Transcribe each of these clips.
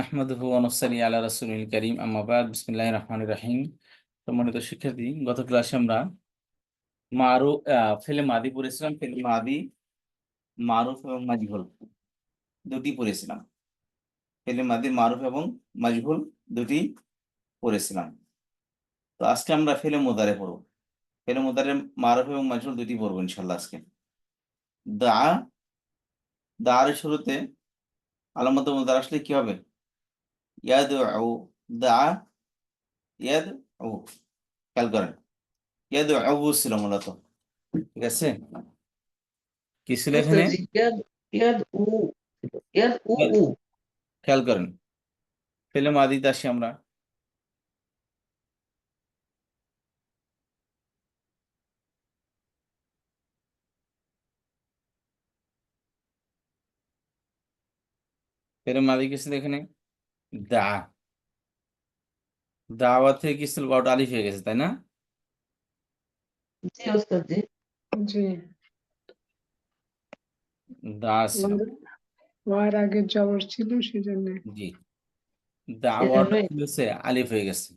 নাহমাদুহু ওয়া নুসাল্লি আলা রাসূলিল কারীম আম্মা বা'দ বিসমিল্লাহির রহমানির রহিম। সম্মানিত শিক্ষার্থী, গত ক্লাসে আমরা ফেলে মাদি পড়েছিলাম। ফেলে মাদি মারুফ এবং মাজহুল দুটি পড়েছিলাম। ফেলে মাদি মারুফ এবং মাজহুল দুটি পড়েছিলাম। তো আজকে আমরা ফেলে মুদারে পড়ব। ফেলে মুদারে মারুফ এবং মাজহুল দুটি পড়বো ইনশাআল্লাহ আজকে। দা দার শুরুতে আলামত মুদার আসলে কি হবে? ইয়াদউ। দা ইয়াদউ, খেয়াল করেন। ইয়াদউ ছিল মূলত, ঠিক আছে? কি ছিল এখানে? ওস্তাদ ইয়াদ ইয়াদ উ ইয়াদ উ উ খেয়াল করেন, ফেলে মাদিতে আসি আমরা। ফেলে মাদি কি ছিল এখানে? দা। দাওয়া থেকে কি ছিল? বাউটা আলিফ হয়ে গেছে, তাই না? জি ওস্তাদ জি জি, দা ছিল। ওয়ার আগে জবর ছিল সেজন্য। জি, দাওয়াটা সেজন্যই কি হয়েছে? আলিফ হয়ে গেছে।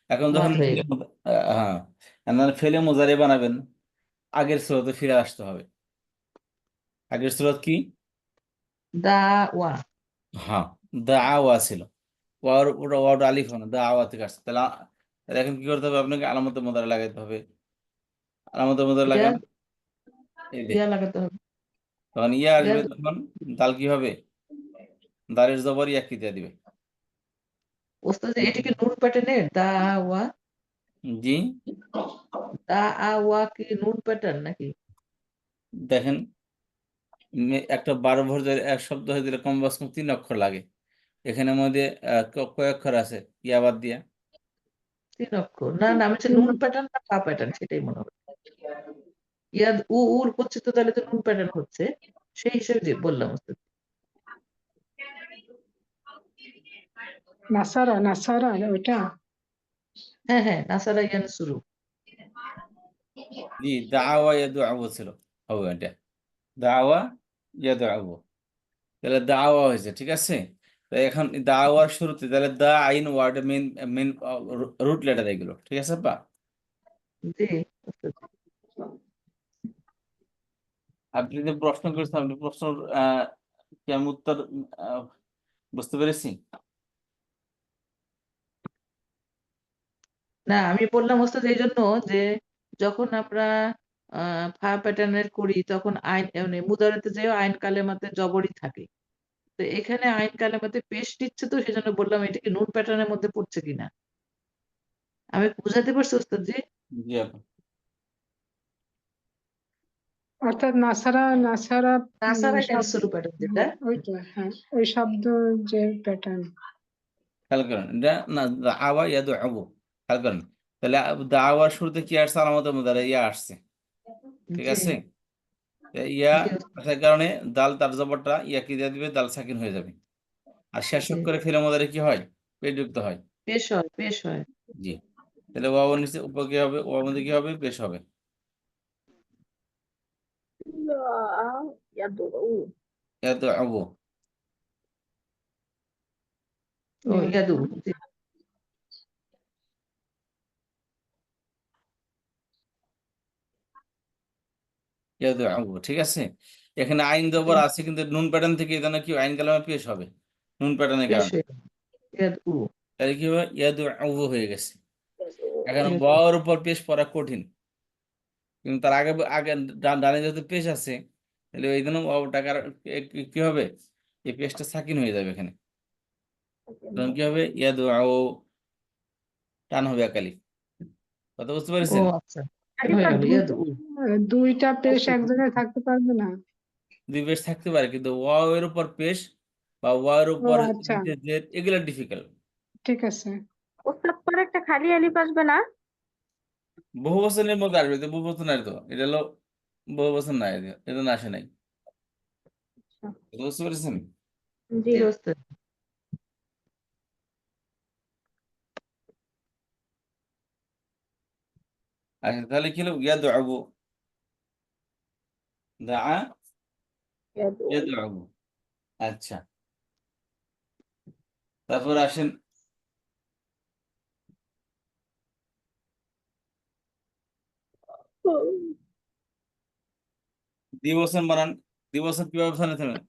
এখন যখন মাত হয়ে গেল। হ্যাঁ, এখন ফেলে মুজারে বানাবেন, আগের সুরতে ফিরে আসতে হবে। আগের সুরত কি? দাওয়া হ্যাঁ, দাওয়া ছিল। ওয়াটা আলিফ হয় না, দাওয়া থেকে আসছে। তাহলে এখন কি করতে হবে? আপনাকে আলামতে মুদারে লাগাইতে হবে। আলামতে মুদারে লাগান, ইয়াদ এই ইয়া দেখুন। লাগাতে হবে। তখন ইয়া আসবে, ইয়াদ তখন দাল কি হবে? দালের জবর ইয়া কি দিয়ে দিবে? ওস্তাদ জি, এটা কি নুন প্যাটার্নের দাওয়া? জি, দাওয়া কি নুন প্যাটার্ন নাকি? দেখেন, একটা 12 ভর ধরে এক শব্দ হয়ে দিলে কম বাস কম 3 অক্ষর লাগে। এখানের মধ্যে কয় অক্ষর আছে ইয়া বাদ দিয়া? 3 অক্ষর। না না, আমি হচ্ছে নুন প্যাটার্ন না ফা প্যাটার্ন সেটাই মনে হয়। ইয়াদ উ উর হচ্ছে তো, তাহলে তো নুন প্যাটার্ন হচ্ছে, সেই হিসেবে যে বললাম ওস্তাদ। নাসারা নাসারা ওইটা। হ্যাঁ হ্যাঁ, নাসারা ইয়ান শুরু। জি, দাওয়া ইয়াদু ছিল, হবে এটা। দাওয়া ইয়াদু, তাহলে দাওয়া হয়েছে, ঠিক আছে? তো এখন দাওয়ার শুরুতে তাহলে দা আইন word main main root letter এগুলো, ঠিক আছে বা? জি ওস্তাদ। আপনি যে প্রশ্ন করেছেন, আপনি প্রশ্ন আহ কি আমি উত্তর আহ, বুঝতে পেরেছি? না, আমি বললাম ওস্তাদ এই জন্য যে যখন আমরা ফা প্যাটার্নের করি তখন আইন মানে মুদারাতে যেও আইন কালেমাতে জবরই থাকে। তো এখানে আইন কালেমাতে পেশ নিচ্ছে, তো সেজন্য বললাম এটা কি নুন প্যাটার্নের মধ্যে পড়ছে কিনা। আমি বুঝাতে পারছি ওস্তাদ জি? জি আপু। অর্থাৎ নাসারা নাসারা নাসারা ইয়ান শব্দ। শুরু প্যাটার্ন যেটা। ওইটা, হ্যাঁ, ওই শব্দ যে প্যাটার্ন। খেয়াল করেন, এটা না দাওয়া ইয়াদু, খেয়াল করেন। তাহলে দাওয়ার শুরুতে কি আসছে? আলামতের মধ্যে ইয়া আসছে, ঠিক জি আছে? তো ইয়া জি ওস্তাদ, আসার কারণে দাল তার জবরটা ইয়া কি দিয়ে দিবে? দাল সাকিন হয়ে যাবে। আর শেষ জি করে ফেলে মধ্যে কি হয়? পেটযুক্ত হয়। পেশ হয় পেশ হয়। জি, তাহলে ওয়াও নিচে উপর কি হবে? ওয়ার মধ্যে কি হবে? পেশ হবে। ইয়াদু আবু, ও ইয়াদু জি ইয়াদু আবু, ঠিক আছে? এখানে আইন জি, জবর আছে, কিন্তু নুন প্যাটার্ন থেকে এখানে কি আইন কালামে পেশ হবে নুন প্যাটার্নের পেশ কারণে। হয়ে গেল। ইয়াদু তাহলে কি হবে? ইয়াদু আবু হয়ে গেছে। এখন ইয়াদু ওয়াওর উপর পেশ পড়া কঠিন, কিন্তু তার আগে আগে ডানে যেহেতু পেশ আছে, তাহলে ওই জন্য ওয়াওটা কি হবে? এই পেশটা সাকিন হয়ে যাবে এখানে। তখন কি হবে? ইয়াদু আউ, টান হবে একালি। কথা বুঝতে ও পেরেছেন? আচ্ছা, হয়ে গেল ইয়াদু। দুইটা পেশ এক জায়গায় থাকতে পারবে না। দুই পেশ থাকতে পারে, কিন্তু ওয়াও এর উপর পেশ বা ওয়াও এর ও উপর আচ্ছা, জেড, এগুলো ডিফিকাল্ট। ঠিক আছে। ওস্তাদ পরে একটা খালি আলিফ আসবে না? বহু বছরের মধ্যে আসবে, তো বহু বছর নাই তো, এটা হলো বহু বছর নাই, এটা না আসে নাই। বুঝতে পেরেছেন? জি জি ওস্তাদ। ওস্তাদ। আচ্ছা, তাহলে কি হলো? ইয়াদু আবু, দা ইয়াদু আবু। আচ্ছা, তারপর আসেন দ্বিবচন বানান। দ্বিবচন কিভাবে বানাতে হবে?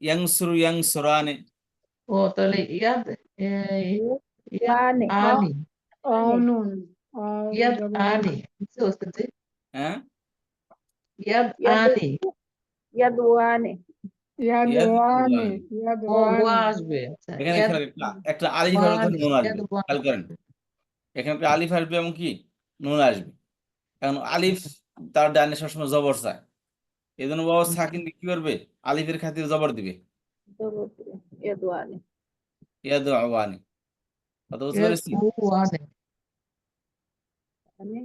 ইয়াংসুরু ইয়াংসুরানে। ও তাহলে ইয়াদ ইয়াদ আনে আনি অনুন ইয়াদ আনি বুঝতে পারছেন? হ্যাঁ, ইয়াদ ইয়াদু আনি ইয়াদুয়ানে ইয়াদ ইয়াদ ওয়ানে ওয়ানি। ইয়াদ ও ওয়া ওয়ানে আসবে। আচ্ছা এখানে ইয়াদ একটা আলিফ আসবে তখন ওয়ানি নুন ইয়াদ আসবে, ওয়ানি খেয়াল করেন। এখানে একটা আলিফ আসবে এবং কি নুন আসবে। এখন আলিফ তার ডানে সবসময় জবর চায়, এই জন্য বাবা সাকিন কি করবে? আলিফের খাতিরে জবর দিবে, ইয়াদুয়ানে ইয়াদ আওয়ানি। কথা বুঝতে ইয়াদ পেরেছি? ওয়ানি আনে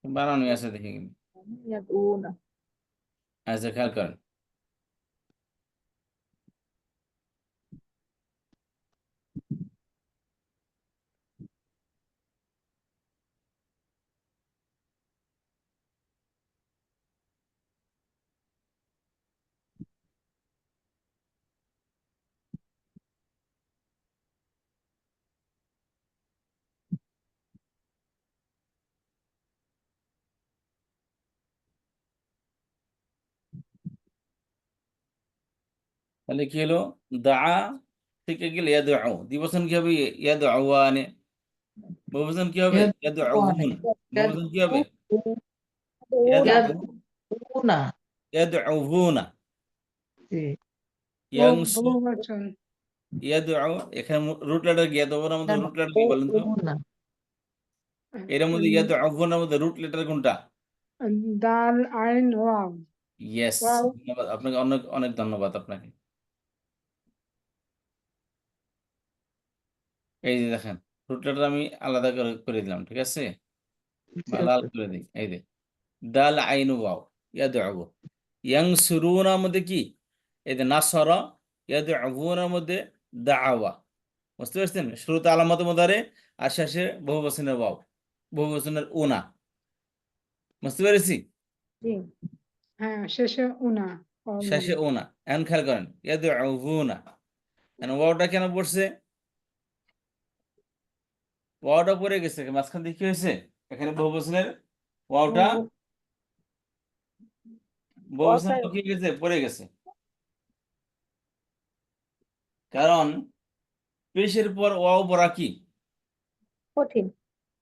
বানানো আছে দেখে কিন্তু। ইয়াদুনা আচ্ছা, খেয়াল করেন। তাহলে কি হলো? দা থেকে গেলে ইয়াদু আউ, দ্বিবচন কি হবে? ইয়াদু আওয়ানে। বহুবচন কি হবে? ইয়াদ ইয়াদু ওয়ানি আউহুন। ইয়াদ বহুবচন কি হবে? ইয়াদুনা ইয়াদ উনা ইয়াদু আউহুনা। জি ইয়াংসু বহুবচন ইয়াদু আউ, এখানে রুট লেটার কি? ইয়াদু আউনের মধ্যে ইয়াদ রুট লেটার কি বলেন তো? উনা এর মধ্যে ইয়াদু আউহুনের মধ্যে রুট লেটার কোনটা? দাল আইন ওয়াও ইয়েস, ওয়াও ধন্যবাদ আপনাকে, অনেক অনেক ধন্যবাদ আপনাকে। এই যে দেখেন, রুট লেটার আমি আলাদা করে দিলাম, ঠিক আছে, জি বা লাল করে দিই। এই যে দাল আইনু ওয়াও, ইয়াদু আউ। ইয়াংসুরুনার মধ্যে কি? এই যে নাসরা, ইয়াদু আউনের মধ্যে দাআওয়া। বুঝতে পারছেন? শুরুতে আলামত মুদারে আর শেষে বহুবচনের ওয়াও, বহুবচনের উনা। বুঝতে পেরেছি? জি হ্যাঁ শেষে উনা অনুন শেষে উনা। এখন খেয়াল করেন, ইয়াদু আউনা। এখন ওয়াওটা কেন পড়ছে? ওয়াওটা পড়ে গেছে, মাঝখান দিয়ে কি হয়েছে? এখানে বহুবচনের ওয়াওটা, বহুবচনের অসায় ওয়াও কি গেছে? পড়ে গেছে। কারণ পেশের পর ওয়াও পড়া কি কঠিন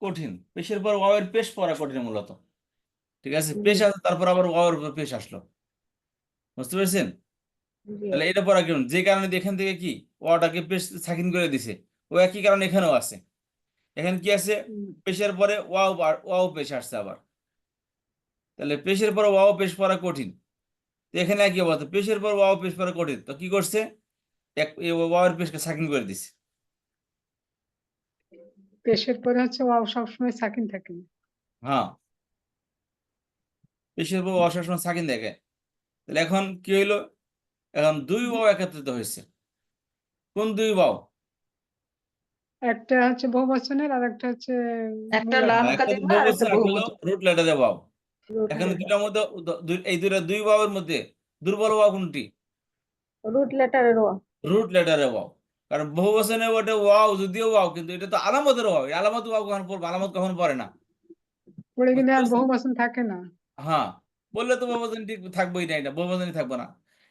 কঠিন, পেশের পর ওয়াওয়ের পেশ পড়া কঠিন মূলত। ঠিক আছে, জি পেশ আছে, তারপর আবার ওয়াওয়ের উপর পেশ আসলো। বুঝতে পেরেছেন? জি তাহলে এটা পড়া কেমন? যে কারণে এখান থেকে কি ওয়াওটাকে পেশ সাকিন করে দিছে, ও একই কারণে এখানেও আছে। এখানে কি আছে? পেশের পরে ওয়াও, ওয়াও পেশ আসছে আবার। তাহলে পেশের পর ওয়াও পেশ পড়া কঠিন। তো এখানে একই অবস্থা, পেশের পর ওয়াও পেশ পড়া কঠিন, তো কি করছে? এই ওয়াওয়ের পেশকে সাকিন করে দিছে। পেশের পরে হচ্ছে ওয়াও সবসময় সাকিন থাকে হ্যাঁ, পেশের পর ওয়াও সবসময় সাকিন দেখে। তাহলে এখন কি হইলো? এখন দুই ওয়াও একত্রিত হয়েছে। কোন দুই ওয়াও? একটা হচ্ছে বহুবচনের আর একটা হচ্ছে একটা মূল লাম একটা তো কালিমা আর একটা বহুবচন, একটা হলো বহুবচন রুট লেটারে ওয়াও। রুট এখন লেটার দুইটার মধ্যে এই দুইটা দুই ওয়াওয়ের মধ্যে দুর্বল ওয়াও কোনটি? রুট লেটারের ও রুট লেটারে ওয়াও। কারণ বহুবচনে ওটা ওয়াও, যদিও ওয়াও, কিন্তু এটা তো আলামতের ওয়াও। এই আলামত ওয়াও কখন পড়বে? আলামত কখন পড়ে না। পড়ে গেলে বুঝতে আর পারছেন? বহুবচন থাকে না হ্যাঁ, বললে তো বহুবচন ঠিক থাকবোই না, এটা বহুবচনই থাকবো না।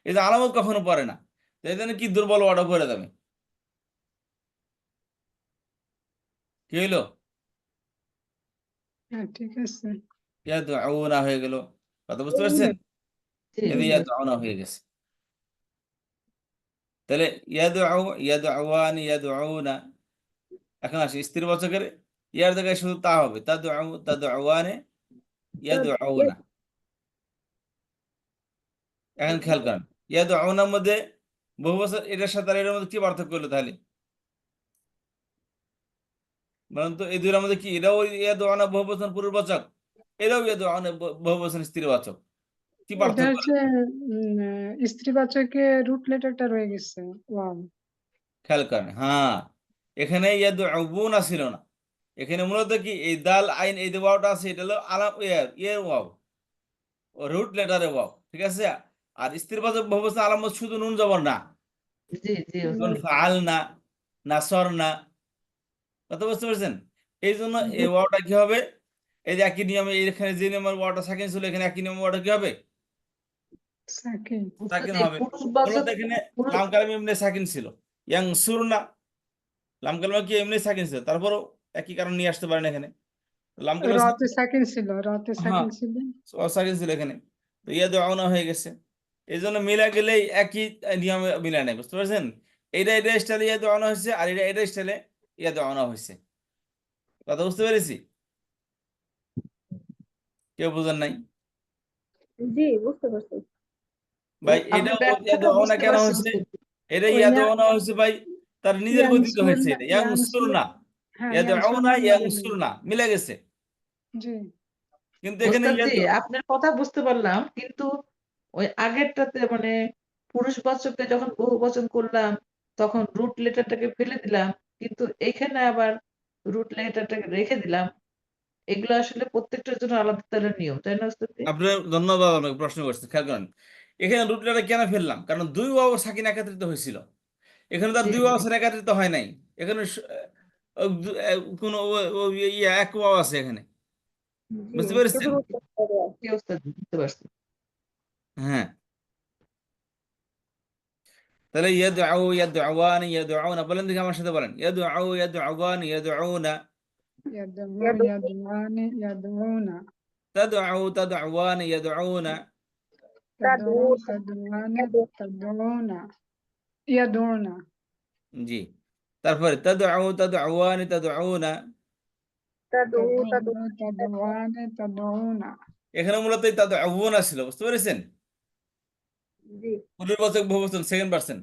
এই যে আলামত কখনো পড়ে না, তো এই জন্য কি দুর্বল ওয়াটা পড়ে যাবে। কি হইলো? হ্যাঁ ঠিক আছে ইয়াদু আউনা হয়ে গেল। কথা বুঝতে পারছেন? জি এই যে ইয়াদু আউনা হয়ে গেছে। তাহলে ইয়াদু আওয়ানি, ইয়াদু আউনা। এখন আসি স্ত্রীবাচকের ইয়ার জায়গায় শুধু তা হবে, তাদু আওয়ানে, ইয়াদু আউনা। এখন খেয়াল করেন, ইয়াদু আউনার মধ্যে বহু বছর এটার সাথে আর এটার মধ্যে কি পার্থক্য হলো তাহলে? বলেন তো, এই দুইটার মধ্যে কি? এটাও ইয়াদু আউনা বহু বছর পূর্ববাচক, এটাও ইয়াদু আউনা বহু বছর স্ত্রীবাচক। কি এটা পার্থক্য হচ্ছে বলেন? স্ত্রীবাচকে রুট লেটারটা রয়ে গেছে ওয়াও খেয়াল করেন, হ্যাঁ, এখানে ইয়াদু আউনা ছিল না। এখানে মূলত কি এই দাল আইন, এই যে ওয়াওটা আছে, এটা হলো আলাম ইয়ের ওয়াও, রুট লেটারে ওয়াও। ঠিক আছে? আর স্ত্রীবাচক বহুবচন আলামত শুধু নুন জবর না, জি, জি যেমন ওস্তাদ। ফাআলনা, নাসরনা, কথা বুঝতে পারছেন? এই জন্য এই ওয়াওটা কি হবে? এই যে একই নিয়মে এখানে যে নিয়মের ওয়াওটা সাকিন ছিল, এখানে একই নিয়মের ওয়াওটা কি হবে? সাকিন। ওস্তাদ সাকিন এই হবে। পুরুষবাচক মূলত এখানে পুরুষ লাম কালামে এমনি সাকিন ছিল। ইয়াংসুরনা, লাম কালামে কি এমনি সাকিন ছিল, তারপরও একই কারণ নিয়ে আসতে পারেন এখানে। লাম কালামে রতে সাকিন ছিল, রতে হ্যাঁ, সাকিন ছিল। সাকিন ছিল এখানে, তো ইয়াদউনা হয়ে গেছে। এই জন্য মিলা গেলেই একই নিয়মে মিলা নেই, বুঝতে পারছেন? এটা স্টাইলে ইয়াদউনা হয়েছে, আর এটা স্টাইলে ইয়াদউনা হয়েছে। কথা বুঝতে পেরেছি? কেউ বুঝেন নাই? জি, বুঝতে পারছি। ভাই এটা আপনার ব্যাখ্যাটা ইয়াদউনা বুঝতে কেন পারছি হয়েছে? উস্তাদ। এটা ওই ইয়াদউনা হয়েছে ভাই, তার নিজের গতিতে হয়েছে। ইয়ানসুরনা, এটা ইয়াংসুরনা, হ্যাঁ ইয়াদউনা ইয়ানসুরনা মিলে নেই। ইয়াংসুরনা মিলে গেছে, জি, কিন্তু এখানে ওস্তাদ জি আপনার কথা বুঝতে পারলাম, কিন্তু ওই আগেরটাতে মানে পুরুষবাচককে যখন বহুবচন করলাম তখন রুট লেটারটাকে ফেলে দিলাম, কিন্তু এইখানে আবার রুট লেটারটাকে রেখে দিলাম। এগুলো আসলে প্রত্যেকটার জন্য আলাদা তালের নিয়ম, তাই না ওস্তাদ জি? আপনার ধন্যবাদ, আমাকে প্রশ্ন করছেন, খেয়াল করেন। এখানে রুট লেটার কেন ফেললাম? কারণ দুই ওয়াও সাকিন একত্রিত হয়েছিল। এখানে তার জি দুই ওয়াও সাকিন একত্রিত হয় নাই। এখানে কোনো এক ওয়াও আছে এখানে, জি, বুঝতে শুধু পেরেছেন? রুট লেটারে আছে। জি ওস্তাদ জি, বুঝতে পারছি। হ্যাঁ, তাহলে ইয়াদউ ইয়াদউয়ান ইয়াদউনা, বলেন দেখি আমার সাথে বলেন, ইয়াদউ ইয়াদউয়ান ইয়াদউনা, ইয়াদউ ইয়াদু, ইয়াদউয়ানি ইয়াদউনা, তাদউ তাদউয়ান ইয়াদউনা। তাদউ তাদু, তাদউয়ানি ইয়াদু, তাদউনা, ইয়াদউনা, জি, তারপরে তাদউ তাদউয়ান তাদউনা। তাদু, তাদু, তাদউ তাদউয়ানি তাদউনা। এখানে মূলত তাদউনা ছিল, বুঝতে পেরেছেন? জি, পূর্ববাচক বহুবচন সেকেন্ড পারসন।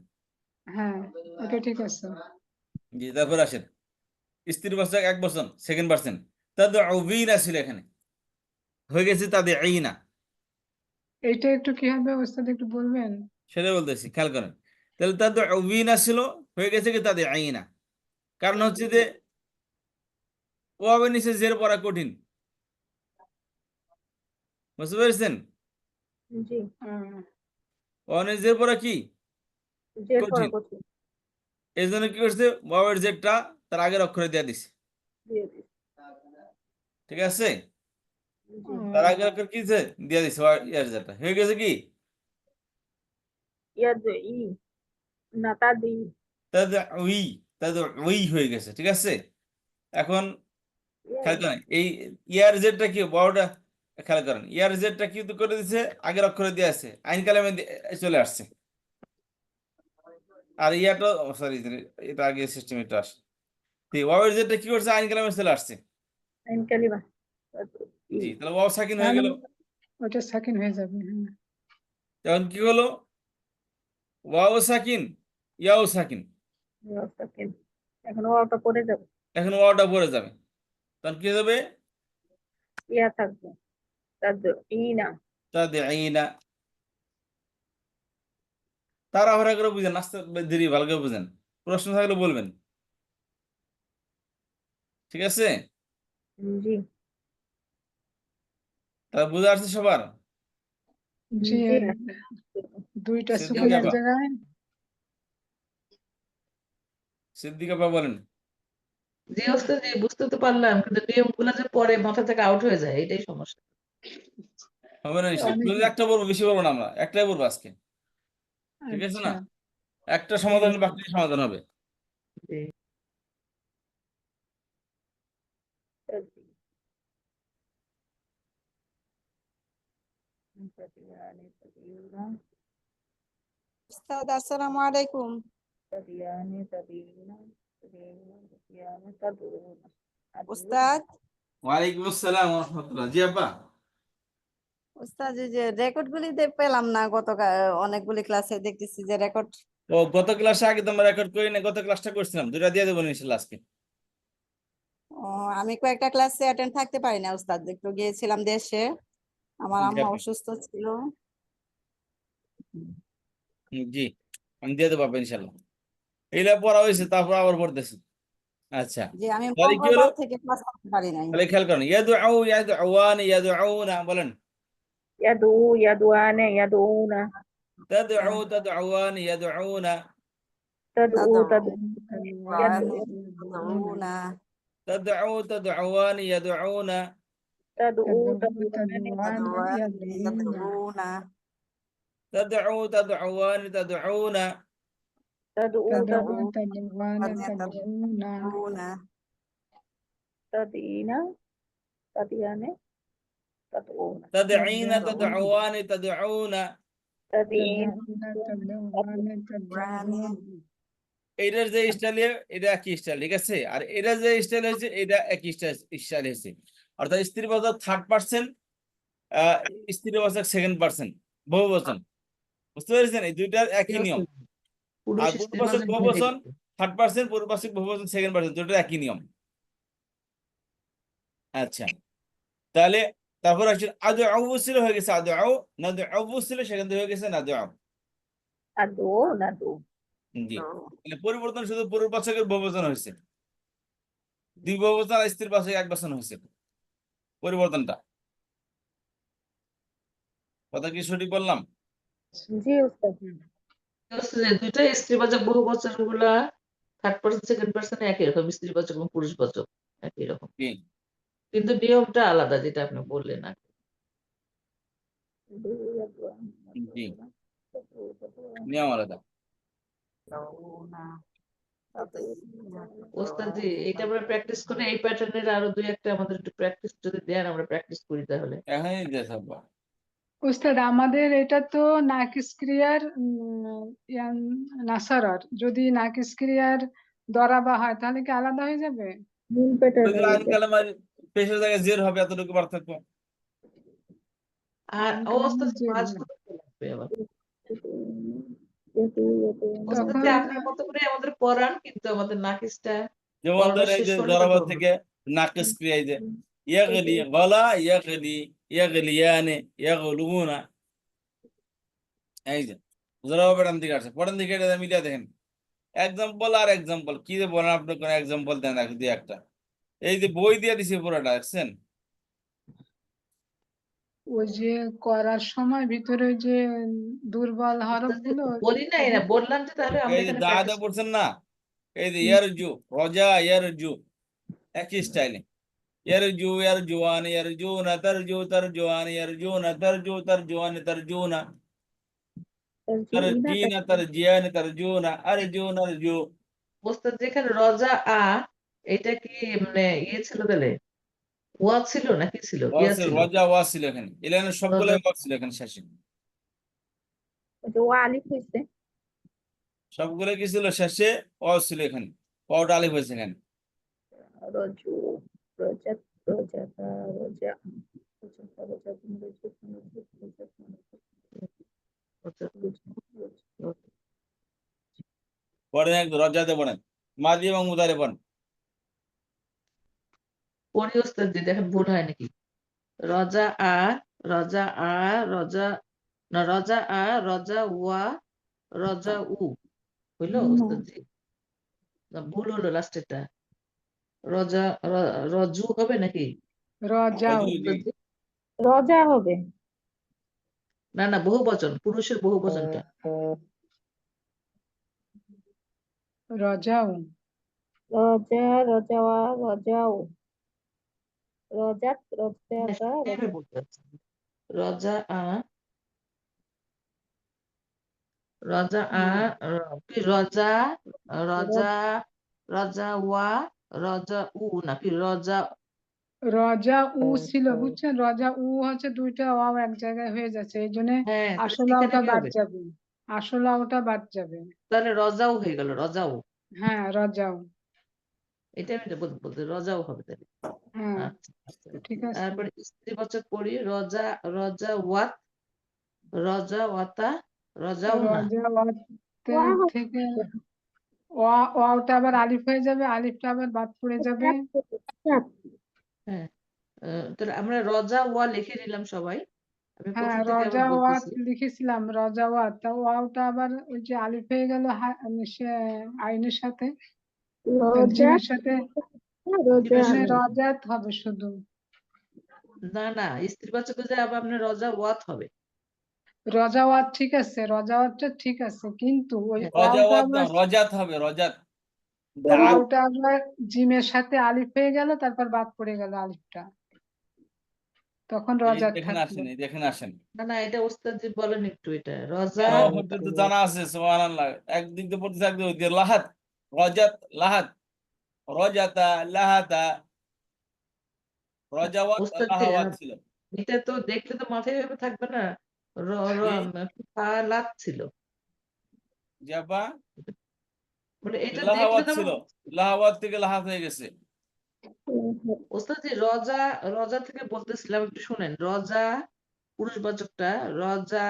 হ্যাঁ ওটা ঠিক আছে। জি, তারপর আসেন স্ত্রীবাচক এক বচন সেকেন্ড পারসন, তাদউবিনা ছিল এখানে, হয়ে গেছে তাদঈনা। এইটা একটু কি হবে ওস্তাদ একটু বলবেন? সেটা বলতেছি, খেয়াল করেন। তাহলে তাদউবিনা ছিল, হয়ে গেছে কি তাদঈনা। কারণ হচ্ছে যে ওয়াবের নিচে জের পড়া কঠিন, বুঝতে পেরেছেন? জি, ওয়াবের জের পড়া কি জের পড়া কঠিন। কঠিন। এই জন্য কি করছে, ওয়াবের জেরটা তার আগের অক্ষরে দিয়ে দিছে, দিয়ে দিস। ঠিক আছে? জি, তার আগের অক্ষর কি দিছে? দিয়ে দিছে ইয়ার জেরটা, হয়ে গেছে কি ইয়াদু ই, না তাদু ই, তাদউই, তাদউই হয়ে গেছে, ঠিক আছে? এখন খেয়াল করেন, এই ইয়ার জেডটা কি বড়টা, খেয়াল করেন ইয়ার জেডটা কি করে দিছে, আগের অক্ষরে দিয়ে আছে, আইন কালামে চলে আসছে। আর ইয়াটা, সরি, এটা আগে সিস্টেম এটা আসে, ওয়াওয়ের জেডটা কি করছে, আইন কালামে চলে আসছে। আইন কালিমা, তাদু ই, জি, তাহলে ওয়াও সাকিন হয়ে তাহলে গেল। ওটা সাকিন হয়ে যাবে। হ্যাঁ তখন কি হলো, ওয়াও সাকিন, ইয়াও সাকিন। ব্যবস্থা কেন? এখন ওটা পড়ে যাবে, এখন ওয়াওটা পড়ে যাবে, তখন কি হয়ে যাবে, ইয়া থাকবে, তাদু ই না। তাদঈনা। তাড়াহুড়া করে বুঝেন, আস্তে ধীরে ভালো করে বুঝেন, প্রশ্ন থাকলে বলবেন, ঠিক আছে? জি, তাহলে বুঝে আসছে সবার? জি, জি, দুইটা সুকুন সিদ্দিকা এক আপা, জায়গায়। সিদ্দিকা আপা বলেন। জি ওস্তাদ জি, বুঝতে তো পারলাম, কিন্তু নিয়মগুলো যে পরে মাথা থেকে আউট হয়ে যায়, এটাই সমস্যা। হবে না নিশ্চয়, অনেক, শুধু একটা বলবো, বেশি বলবো না, আমরা একটাই বলবো আজকে, ঠিক আছে আচ্ছা না? একটা সমাধান, ঠিক বাকি সমাধান হবে। জি তাদু, তাদিয়ানি, তাদিউনা, উস্তাদ আসসালামু আলাইকুম। তাদিয়ানি, তাদিউনা, তাদিউনা, তাদিয়ানি, তাদুনা, তাদুনা। উস্তাদ, ওয়ালাইকুম আসসালাম ওয়া রাহমাতুল্লাহ। জি আপা, উস্তাদ এই যে রেকর্ড গুলি পেলাম না, অনেকগুলি ক্লাসে দেখতেছি যে রেকর্ড। ও গত ক্লাসে আগে তোমরা রেকর্ড করি না, গত ক্লাসটা করছিলাম, দুইটা দিয়ে দেবো ইনশাআল্লাহ আজকে। আমি কয়েকটা ক্লাসে অ্যাটেন্ড থাকতে পারি না উস্তাদ, একটু গিয়েছিলাম দেশে, আমার জি আম্মা আপা, অসুস্থ ছিল। জি, আমি দিয়ে দেবো আপা ইনশাআল্লাহ। এইটা পড়া হয়েছে, তারপর আবার পড়তেছি। আচ্ছা, যে আমি তাহলে কি হলো, মঙ্গলবার থেকে ক্লাস করতে পারি নাই। তাহলে খেয়াল করেন, ইয়াদউয়ান ইয়াদউনা, বলেন ইয়াদু, ইয়াদুয়ানে, ইয়াদুনা, তাদউয়ান ইয়াদউনা, تدعو تدعو تدعوان يدعون تدعو يدعون تدعو تدعوان تدعون تدعو يدعون تدعينا تدعيانه تدعون تدعين تدعوان تدعون تدعين এটার যে স্টাইল এটা একই স্টাইল, ঠিক আছে? আর এটা যে স্টাইল হয়েছে এটা একই স্টাইল হয়েছে। অর্থাৎ স্ত্রীবাচক থার্ড পার্সন, স্ত্রীবাচক সেকেন্ড পার্সন, বহুবচন। বুঝতে পেরেছেন? এই দুইটার একই নিয়ম। আর পুরুষ পূর্ববাচক স্ত্রীবাচক বহুবচন থার্ড পার্সন, পূর্ববাচক বহুবচন সেকেন্ড পার্সন, দুটোর একই নিয়ম। আচ্ছা, তাহলে তারপর আসছে আদু ছিল, হয়ে গেছে আদু না, ছিল সেখান থেকে হয়ে গেছে না দু। أدعو ندعو জি, তাহলে পরিবর্তন শুধু পূর্ববাচকের বহুবচন হয়েছে, দুই বহুবচন আর স্ত্রীর বাচক এক বচন হয়েছে পরিবর্তনটা। কথা কি সঠিক বললাম? जी उस्ताद দুইটা স্ত্রীবাচক বহুবচন গুলা থার্ড পার্সন সেকেন্ড পার্সন একই রকম, স্ত্রীবাচক এবং পুরুষবাচক একই রকম, কি কিন্তু নিয়মটা আলাদা যেটা আপনি বললেন না। জি, নিয়ম আলাদা। ওস্তাদ জি, এটা আমরা প্র্যাকটিস করে এই প্যাটার্নের আরো দুই একটা আমাদের একটু প্র্যাকটিস যদি দেন আমরা প্র্যাকটিস করি তাহলে। এখনই দেখাবো। উস্তাদ আমাদের এটা তো নাকিস ক্রিয়ার নাসারার, যদি নাকিস ক্রিয়ার দরাবা হয় তাহলে কি আলাদা হয়ে যাবে? নীল পেটার ওই যে আইন কালামার পেশের জায়গায় জের হবে, এতটুকু পার্থক্য। আর ওস্তাদ যে মাঝ করতে লাগবে আবার। ওস্তাদ তখন জি, আপনার মতো করে আমাদের পড়ান, কিন্তু আমাদের নাকিসটা যেমন পড়াটা ধর এই শেষ যে হলে জরাবা তখন থেকে নাকিস ক্রিয়া, এই যে ইয়াগলি গলা, ইয়াগলি ইয়াগলিয়ানে ইয়াগলুনা, এই যে জরাবা পড়ান দিকে আসছে, পড়ান দিকে এটা মিলিয়ে দেখেন। এক্সাম্পল আর এক্সাম্পল কি যে বলেন আপনি, কোন এক্সাম্পল দেন এক দিয়ে একটা। এই যে বই দিয়ে দিছে পুরোটা, দেখছেন? ওই যে করার সময় ভিতরে যে দুর্বল হরফ গুলো বলি না, এরা বললাম যে তাহলে আমরা এই যে এখানে দাদা প্র্যাকটিস পড়ছেন না, এই যে ইয়ারজু রজা ইয়ারজু একই স্টাইলে, ইয়ারজু ইয়ারজুয়ান ইয়ারজুনা তারজু তারজুয়ান ইয়ারজুনা তারজু তারজুয়ান তারজুনা তারজিনা তারজিয়ান তারজুনা আরজুন আরজু। ওস্তাদ যেখানে রজা এটা কি মানে ইয়ে ছিল তাহলে, ওয়া ছিল নাকি ছিল, ইয়া ওয়াসিল ছিল? রজা ওয়াসিল, এখানে এখানে সবগুলাই ওয়াসিল, এখানে শেষে जो आलिफ হইছে সবগুলো কি ছিল? শেষে ওয়াসিল, এখানে ওটা আলিফ হয়েছে এখানে। রজু রজত রজতা রজা পড়েন একদম রজাতে পড়েন, মাদি এবং মুদারে পড়েন। পড়ি ওস্তাদ জি, দেখেন ভুল হয় নাকি। রজা রজা রজা না, রজা রজা ওয়া রজা হইলো ওস্তাদ জি? না, ভুল হলো লাস্টেরটা। রজা রজু হবে নাকি? রজাও ওস্তাদ জি? রজা হবে না না, বহু বচন, পুরুষের বহু বচনটা। রজাও রজা রজাওয়া রজাও রজাত রজাতা এভাবে বলতে হচ্ছে। রজা রজা কি রজা রজা রজা ওয়া রজা নাকি রজা? রজা ছিল, বুঝছেন? রজা হচ্ছে দুইটা ওয়াও এক জায়গায় হয়ে যাচ্ছে, এই জন্য হ্যাঁ, তাহলে আসল এখানে ওটা কি বাদ হবে? যাবে, আসল ওটা বাদ যাবে। তাহলে রজাও হয়ে গেল, রজাও। হ্যাঁ রজাও, এটা আমি তো বলতে রজাও হবে তাহলে। হ্যাঁ আচ্ছা, আচ্ছা। ঠিক আছে। তারপরে স্ত্রীবাচক পড়ি রজা রজা ওয়াত রজা ওয়াতা রজাও না। রজা থেকে ওটা আবার আলিফ হয়ে যাবে, আলিফটা আবার বাদ পড়ে যাবে। হ্যাঁ, তাহলে আমরা রজা ওয়া লিখে নিলাম সবাই। আমি হ্যাঁ প্রথম থেকে আবার রজা ওয়াত বলতেছি। লিখেছিলাম, রজা ওয়াত, তা ওয়াওটা আবার ওই যে আলিফ হয়ে গেল আইনের সাথে, জিমের সাথে, রজাত হবে শুধু। না না, স্ত্রীবাচকে যে আবার আপনার রজা ওয়াত হবে। রজাওয়াত ঠিক আছে, রজাওয়াতটা ঠিক আছে, কিন্তু ওই হ্যাঁ। ওয়াওটা রজাওয়াত না, আবার রজাত হবে, রজাত। দাগ ওয়াওটা আবার জিমের সাথে আলিফ হয়ে গেল, তারপর বাদ পড়ে গেল আলিফটা, তখন এই রজাত দেখেন থাকলো। আসেন, এই দেখেন আসেন। না না, এটা ওস্তাদজি বলেন একটু, এটা রজা কেন হতে তো জানা আছে, সুবহানাল্লাহ। একদিক দিয়ে পড়তে থাকবে ওই দিয়ে লাহাত, রজাত, লাহাত, রজাতা, লাহাতা, রজাওয়াত, ওস্তাদজি লাহাওয়াত ছিল। এটা তো দেখলে তো মাথায় ভেবে থাকবে না, র র পা লাত ছিল, জাপা মানে এটা দেখলে লাহাওয়াত তো ছিল, লাহাওয়াত থেকে লাহাত হয়ে গেছে। ওস্তাদজি রজা, রজা থেকে বলতেছিলাম, একটু শুনেন। রজা পুরুষবাচকটা রজা,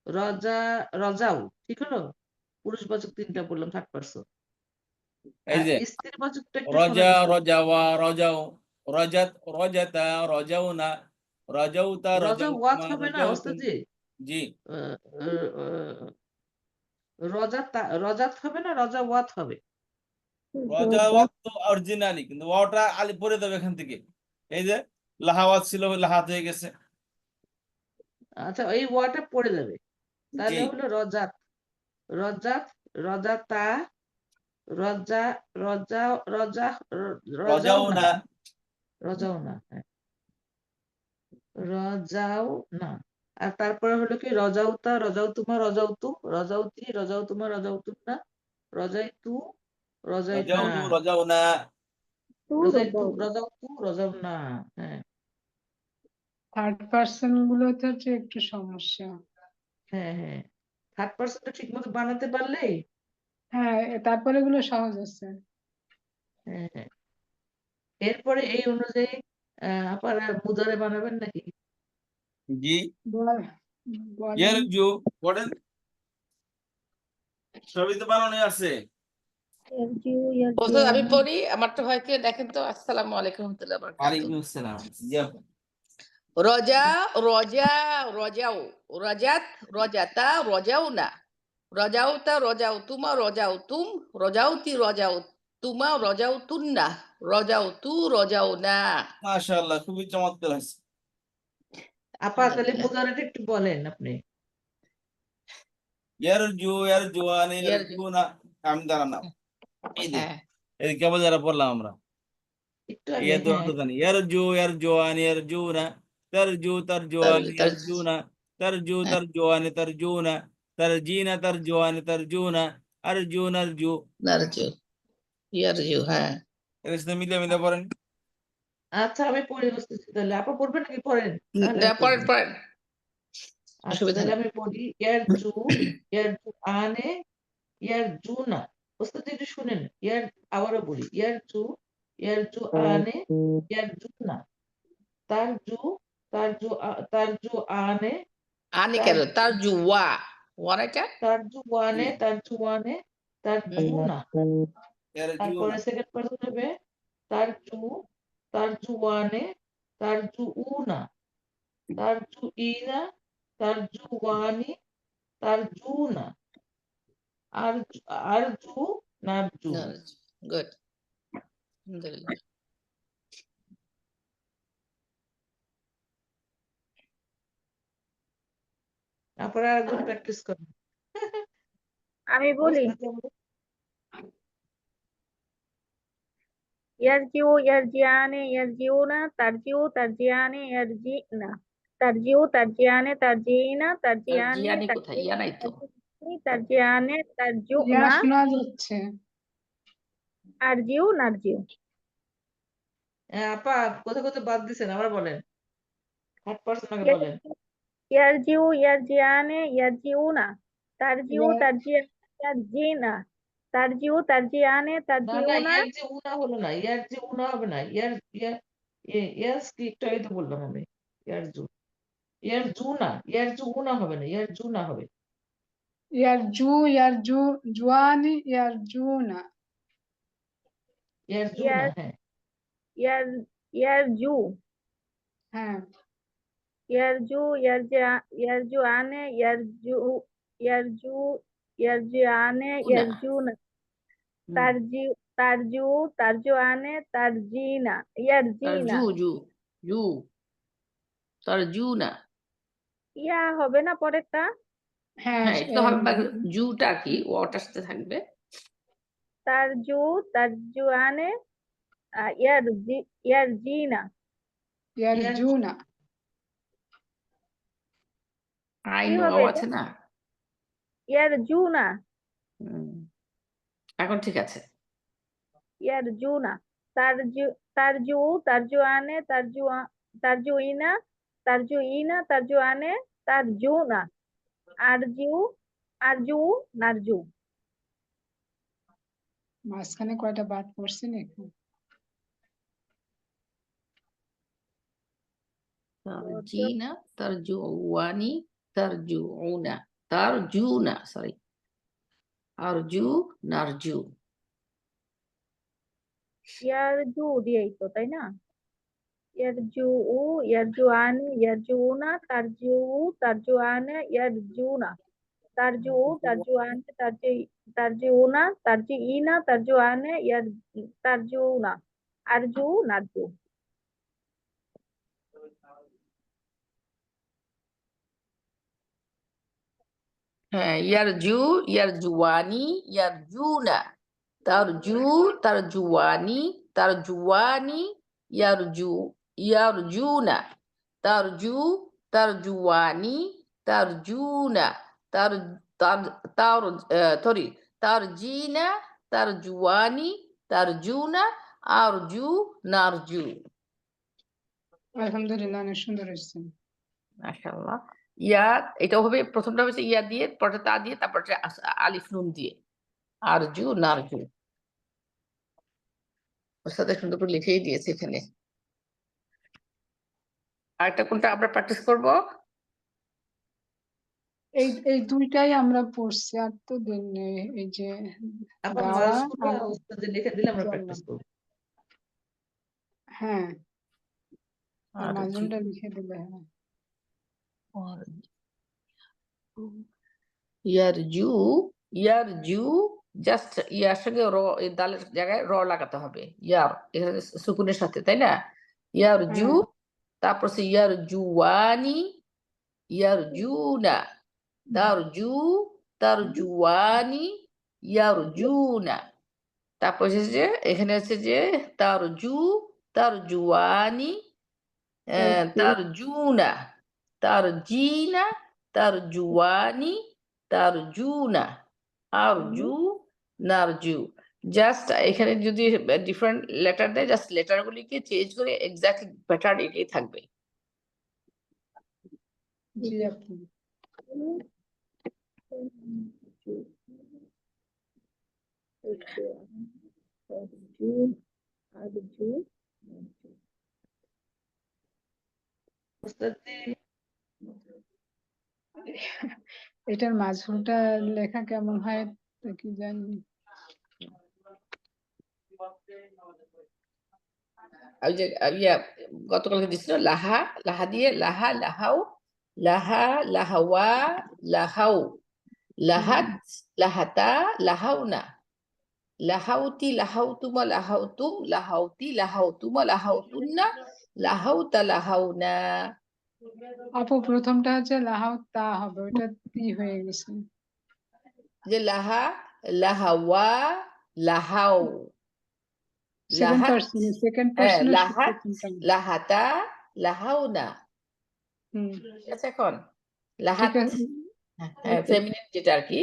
রজা, রজাও ঠিক হলো, পুরুষবাচক 3টা বললাম, থার্ড পারসন। এই আর যে স্ত্রীবাচকটা একটু রজা, শুনেন ওস্তাদ। রজাওয়া, রজাও, রজাত, রজাতা, রজাউনা, রজাউতা, রজা ওয়াত রজাউতুমা, হবে না রজাউতুম। ওস্তাদজি, জি, আহ, আহ, আহ, রজাত হবে না, রজা ওয়াত হবে। রজাওয়াত তো অরিজিনালি, কিন্তু ওটা আলি পরে দেবে এখান থেকে। এই যে লাহাওয়াত ছিল, লাহাত হয়ে গেছে। আচ্ছা, এই ওয়াটা পড়ে যাবে, জি, তাহলে হলো রজাত, রজাত, রজাতা, রজা, রজা, রজা, রজাও না, রজাউনা, রজাও না, হ্যাঁ, রজাও না। আর তারপরে হলো কি রজাউতা, রজাউতুমা, রজাউতু, রজাউতি, রজাউতুমা, রজাউতুম না, রজাইতু, রজাইনা, রজাউনু, রজাউনা। রজাইতু, রজাউতু, রজাও না। হ্যাঁ থার্ড পার্সন গুলোতে হচ্ছে একটু সমস্যা। হ্যাঁ হ্যাঁ, থার্ড পার্সনটা ঠিক মতো বানাতে পারলেই, হ্যাঁ, তারপরে এগুলো সহজ আছে। হ্যাঁ হ্যাঁ, এরপরে এই অনুযায়ী আপনারা মুদারে বানাবেন নাকি? জি, বল- বলেন। ইয়ারজু পড়েন, সবই তো বানানো আছে। ওস্তাদ আমি পড়ি, আমারটা হয় কি দেখেন তো। আসসালামু আলাইকুম ওয়া রাহমাতুল্লাহি ওয়া বারাকাতুহু। ওয়ালাইকুম আসসালাম। জি আপু। রজা, রজা, রজাও, রজাত, রজাতা, রজাউনা, রজাউতা, রজাউতুমা, রজাউতুম, রজাউতি, রজাউতুমা, রজাউতুন্না, রজাউতু, রজাউনা। মাশাআল্লাহ, খুবই চমৎকার হয়েছে। আপা তাহলে মুদারেটা একটু বলেন আপনি। ইয়ারজু, ইয়ারজুয়ানি, ইয়ারজু, ইয়ারজুনা। আমি দাঁড়ান না, এই যে হ্যাঁ এই কেবল যারা পড়লাম আমরা, একটু আগে, ইয়ে তো হ্যাঁ, জানি। ইয়ারজু, ইয়ারজুয়ানি, ইয়ারজুনা, তারজু, তারজুয়ানি, তার ইয়ারজুনা, তারজু, হ্যাঁ, তারজুয়ানি, তারজুনা, তারজিনা, তারজুয়ানি, তারজুনা, আরজুন, আরজু। নারজু, ইয়ারজু, হ্যাঁ এর সাথে মিলে মিলে পড়েন। আচ্ছা আমি পড়ে বসতেছি, তাহলে আপা পড়বেন নাকি? পড়েন, তাহলে আমি পড়েন পড়বো। পড়েন, আচ্ছা অসুবিধা তাহলে নেই। আমি পড়ি। ইয়ারজু আনে, ইয়ারজু না। ওস্তাদ একটু শুনেন, আবারও বলি, ইয়ারজু আনে, ইয়ারজু না। তারজু, তারজু আনে, আনে কেন, তার জুয়া, ওয়ানাটা তারজু ওয়ানে, তারজু ওয়ানে, তারজু না। ইয়ারজুনা, তারপরে সেকেন্ড পার্সন হবে তারজু, তারজু ওয়ানে, তারজু উনা, তারজু ইনা, তারজু ওয়ানি, তারজু না। আরজু, নারজু। গুড, আলহামদুলিল্লাহ। আপনারা একজন প্র্যাকটিস করেন। আমি বলি, ওস্তাদ আমাদের- ইয়ারজিউ, ইয়ারজিয়ানে, ইয়ারজিউনা, তারজিউ, তারজিয়ানে, ইয়ারজিনা, তারজিউ, তারজিয়ানে, তারজিনা, তার তারজিয়ানে, জিয়ানি কোথায়, ইয়া নাই তো। তারজিয়ানে, ইয়া তারজুনা, শোনা যাচ্ছে। আরজিউ, নারজিউ। আপা কোথায় কোথায় বাদ দিছেন আবার বলেন, থার্ড পার্সন আগে বলেন। ইয়ারজিউ, ইয়ারজিয়ানে, ইয়ারজিউনা, তারজিউ, ইয়া- তারজিয়ানে, ইয়ারজিনা, তারজিউ, তারজিয়ানে, না না, তারজিউনা। ইয়ার যে উনা হলো না, ইয়ার যে উনা হবে না, ইয়াস কি একটু আগে তো বললাম আমি। ইয়ারজু, ইয়ারজু না, ইয়ারজু উনা হবে না, ইয়ারজু না হবে। জুয়ানি, ইয়ারজুনা। ইয়ারজু না, ইয়ার হ্যাঁ। ইয়ার ইয়ারজু, হ্যাঁ, ইয়ারজু, ইয়ারজুয়ানে, ইয়ারজু, ইয়ারজিয়ানে, উনা, ইয়ারজুনা, তারজিউ, তারজু, তারজুয়ানে, তারজিনা, তার ইয়ারজিনা, জু, জু, জু, তার জু না, ইয়া হবে না পরেরটা? হ্যাঁ হ্যাঁ এটা তো হবে জুটা কি ওটার সাথে থাকবে তারজু তারজুয়ানে ইয়ারজিনা। ইয়ারজুনা। আইন কি ও হবে এটা? আছে না ইয়ারজুনা। হুম, এখন ঠিক আছে ইয়ারজুনা। তারজু তারজু তারজুয়ানে তারজুইনা তারজুয়ানে তারজুনা। আরজু আরজু নারজু। মাঝখানে কয়টা বাদ পড়ছে নাকি? তারজিনা তারজুয়ানি তারজুউনা তারজুনা সরি আরজু নারজু ইয়ারজু দিয়েই তো, তাই না? ইয়ারজু ইয়ারজুয়ানি ইয়ারজুনা তারজুয়ানে ইয়ারজুনা। তারজু তারজুয়ানে তারজিউনা তারজিইনা তারজুয়ানে তারজুনা। আরজু নারজু। হ্যাঁ ইয়ারজু ইয়ারজুয়ানি ইয়ারজুনা তারজু তারজুয়ানি তারজুয়ানি ইয়ারজু ইয়ারজুনা তারজু তারজুয়ানি তারজুনা তার তার তার সরি তারজিনা তারজুয়ানি তারজুনা আরজু নারজু আলহামদুলিল্লাহ, অনেক সুন্দর হয়েছে। মাশাআল্লাহ ইয়া এটা হবে প্রথমটা হচ্ছে ইয়া দিয়ে পরটা তা দিয়ে তারপর আলিফ নুন দিয়ে আরজু নারজু ওস্তাদ সুন্দর করে লিখেই দিয়েছে এখানে আরেকটা কোনটা আমরা প্র্যাকটিস করব এই এই দুইটাই আমরা পড়ছি, আর তো দিন নেই। এই যে আবার দাওয়া মাজহুরটা আর উস্তাদে লিখে দিলে আমরা জন্ম। প্র্যাকটিস করব। হ্যাঁ, আর আরজু মাজুনটা লিখে দিলে হয়। ইয়ারজু ইয়ারজু জাস্ট ইয়ার সঙ্গে র এই দালের জায়গায় র লাগাতে হবে ইয়ার এখানে সুকুনের সাথে তাই না ইয়ারজু হ্যাঁ, তারপর সে ইয়ারজুয়ানি ইয়ারজুনা তারজু তারজুয়ানি ইয়ারজুনা তারপর হচ্ছে যে এখানে হচ্ছে যে তারজু তারজুয়ানি তারজুনা তারজিনা তারজুয়ানি তারজুনা আরজু নারজু জাস্ট এখানে যদি ডিফারেন্ট লেটার দেয় জাস্ট লেটার গুলিকে চেঞ্জ করে এক্স্যাক্ট প্যাটার্ন এটাই থাকবে জি আপু। উস্তাদ জি, এটার মাজহুরটা লেখা কেমন হয় তা কি জানি। ওই যে ইয়া গতকালকে দিছিল লাহা লাহা দিয়ে লাহা লাহাও লাহা লাহাওয়া লাহাও লাহাত লাহাতা লাহাওনা লাহাউতি লাহাউতুমা লাহাউতুম লাহাউতি লাহাউতুমা লাহাউতুন্না লাহাউতা লাহাউনা আপু প্রথমটা হচ্ছে লাহাও তা হবে, ওইটা তি হয়ে গেছে। যে লাহা লাহাওয়া লাহাও সেকেন্ড লাহাত পার্সন, সেকেন্ড হ্যাঁ পার্সনের লাহাত প্রথমটা। লাহাতা লাহাওনা হুম, ঠিক আছে এখন ঠিক লাহাত আছে। হ্যাঁ ফেমিনিন যেটা আর কি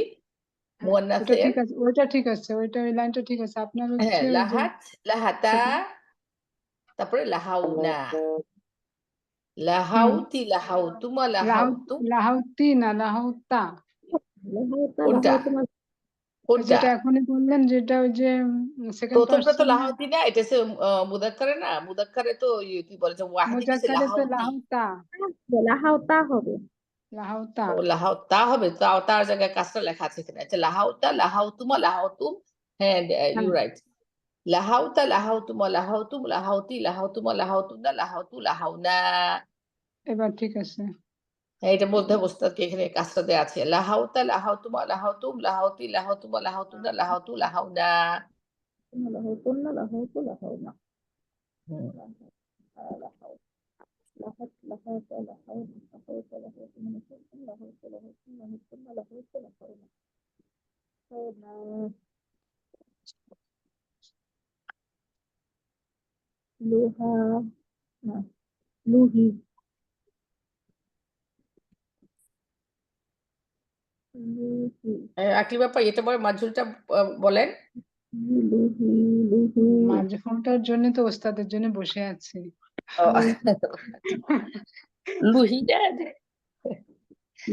ওটা মুয়ান্নাসের ঠিক আছে, ওইটা ঠিক আছে, ওইটা ওই লাইনটা ঠিক আছে। আপনার হ্যাঁ হচ্ছে ওই যে লাহাত লাহাতা second- তারপরে লাহাউনা হুম, লাহাউতি লাহাউতুমা লাহাউতুম লাহাউতি না লাহাউতা। কোনটা ওই কোনটা যেটা এখনই বললেন, যেটা ওই যে সেকেন্ড প্রথমটা তো পার্সনে লাহাউতি না এটা হচ্ছে মুদাক্কারে না মুদাক্কারে তো কি বলে যে ওয়াহিদে কিসে মুজাক্কারে তো লাহাউতি লাহাউতা। লাহাওতা হবে। লাহাউতা। ও লাহাউতা হবে তাও তার জায়গায় কাজটা লেখা আছে এখানে আচ্ছা লাহাউতা লাহাউতুমা লাহাউতুম হ্যাঁ ইউ হ্যাঁ, রাইট লাহাউতা লাহাউতুমা লাহাউতুম লাহাউতি লাহাউতুমা লাহাউতুনা লাহাউতু লাহাউনা এবার ঠিক আছে। হ্যাঁ, এটা মধ্যে অবস্থাকে এখানে কাজটা দেওয়া আছে লাহাউতা লাহাউতুমা লাহাউতুম লাহাউতি লাহাউতুমা লাহাউতুনা লাহাউতু লাহাউনা লাহাওতুন্না লাহাওতু লাহাওনা। হুম। লাহাত লাহাতা লাহাত লাহাতা লাহাত মানে লাহাত লাহাত লাহাত লাহাত লোহা না লুহি লুহি আকিব আপা এটা বলে মাজহুলটা বলেন। লুহি লুহি মাজহুলটার জন্য তো ওস্তাদের জন্য বসে আছি। ও, লুহিটা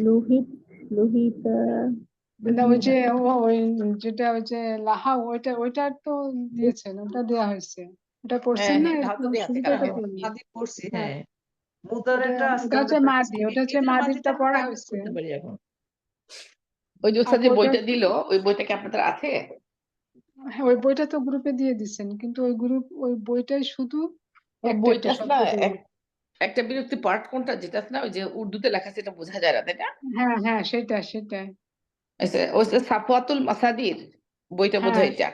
লুহিত লুহিতা না ওই যে ওই যেটা ওই যে লাহা ওইটা তো দিয়েছেন, ওটা দেয়া হয়েছে, ওটা পড়ছেন না লাহা তো দেয়া আছে শুরুতে কালকে। তো পড়লেন। মাদি পড়ছি, হ্যাঁ হ্যাঁ। মুদারেটা আজকে ওটা হচ্ছে আমাদের মাদি, practice ওটা হচ্ছে এটার মাদিরটা আমরা পড়া practice হয়েছে। করতে পারি এখন। ওই যে ওস্তাদ যে আপু ওটা বইটা দিল ওই বইটা কি আপনাদের আছে? হ্যাঁ, ওই বইটা তো গ্রুপে দিয়ে দিচ্ছেন, কিন্তু ওই বইটাই শুধু ওই একটা বইটা একটা না শব্দ করে। একটা বিরক্তি পার্ট কোনটা যেটা আছে না ওই যে উর্দুতে লেখা সেটা বোঝা যায় না তাই না? হ্যাঁ হ্যাঁ সেটাই। ওই যে সাফওয়াতুল মাসাদির বইটা হ্যাঁ বোধহয় এটা।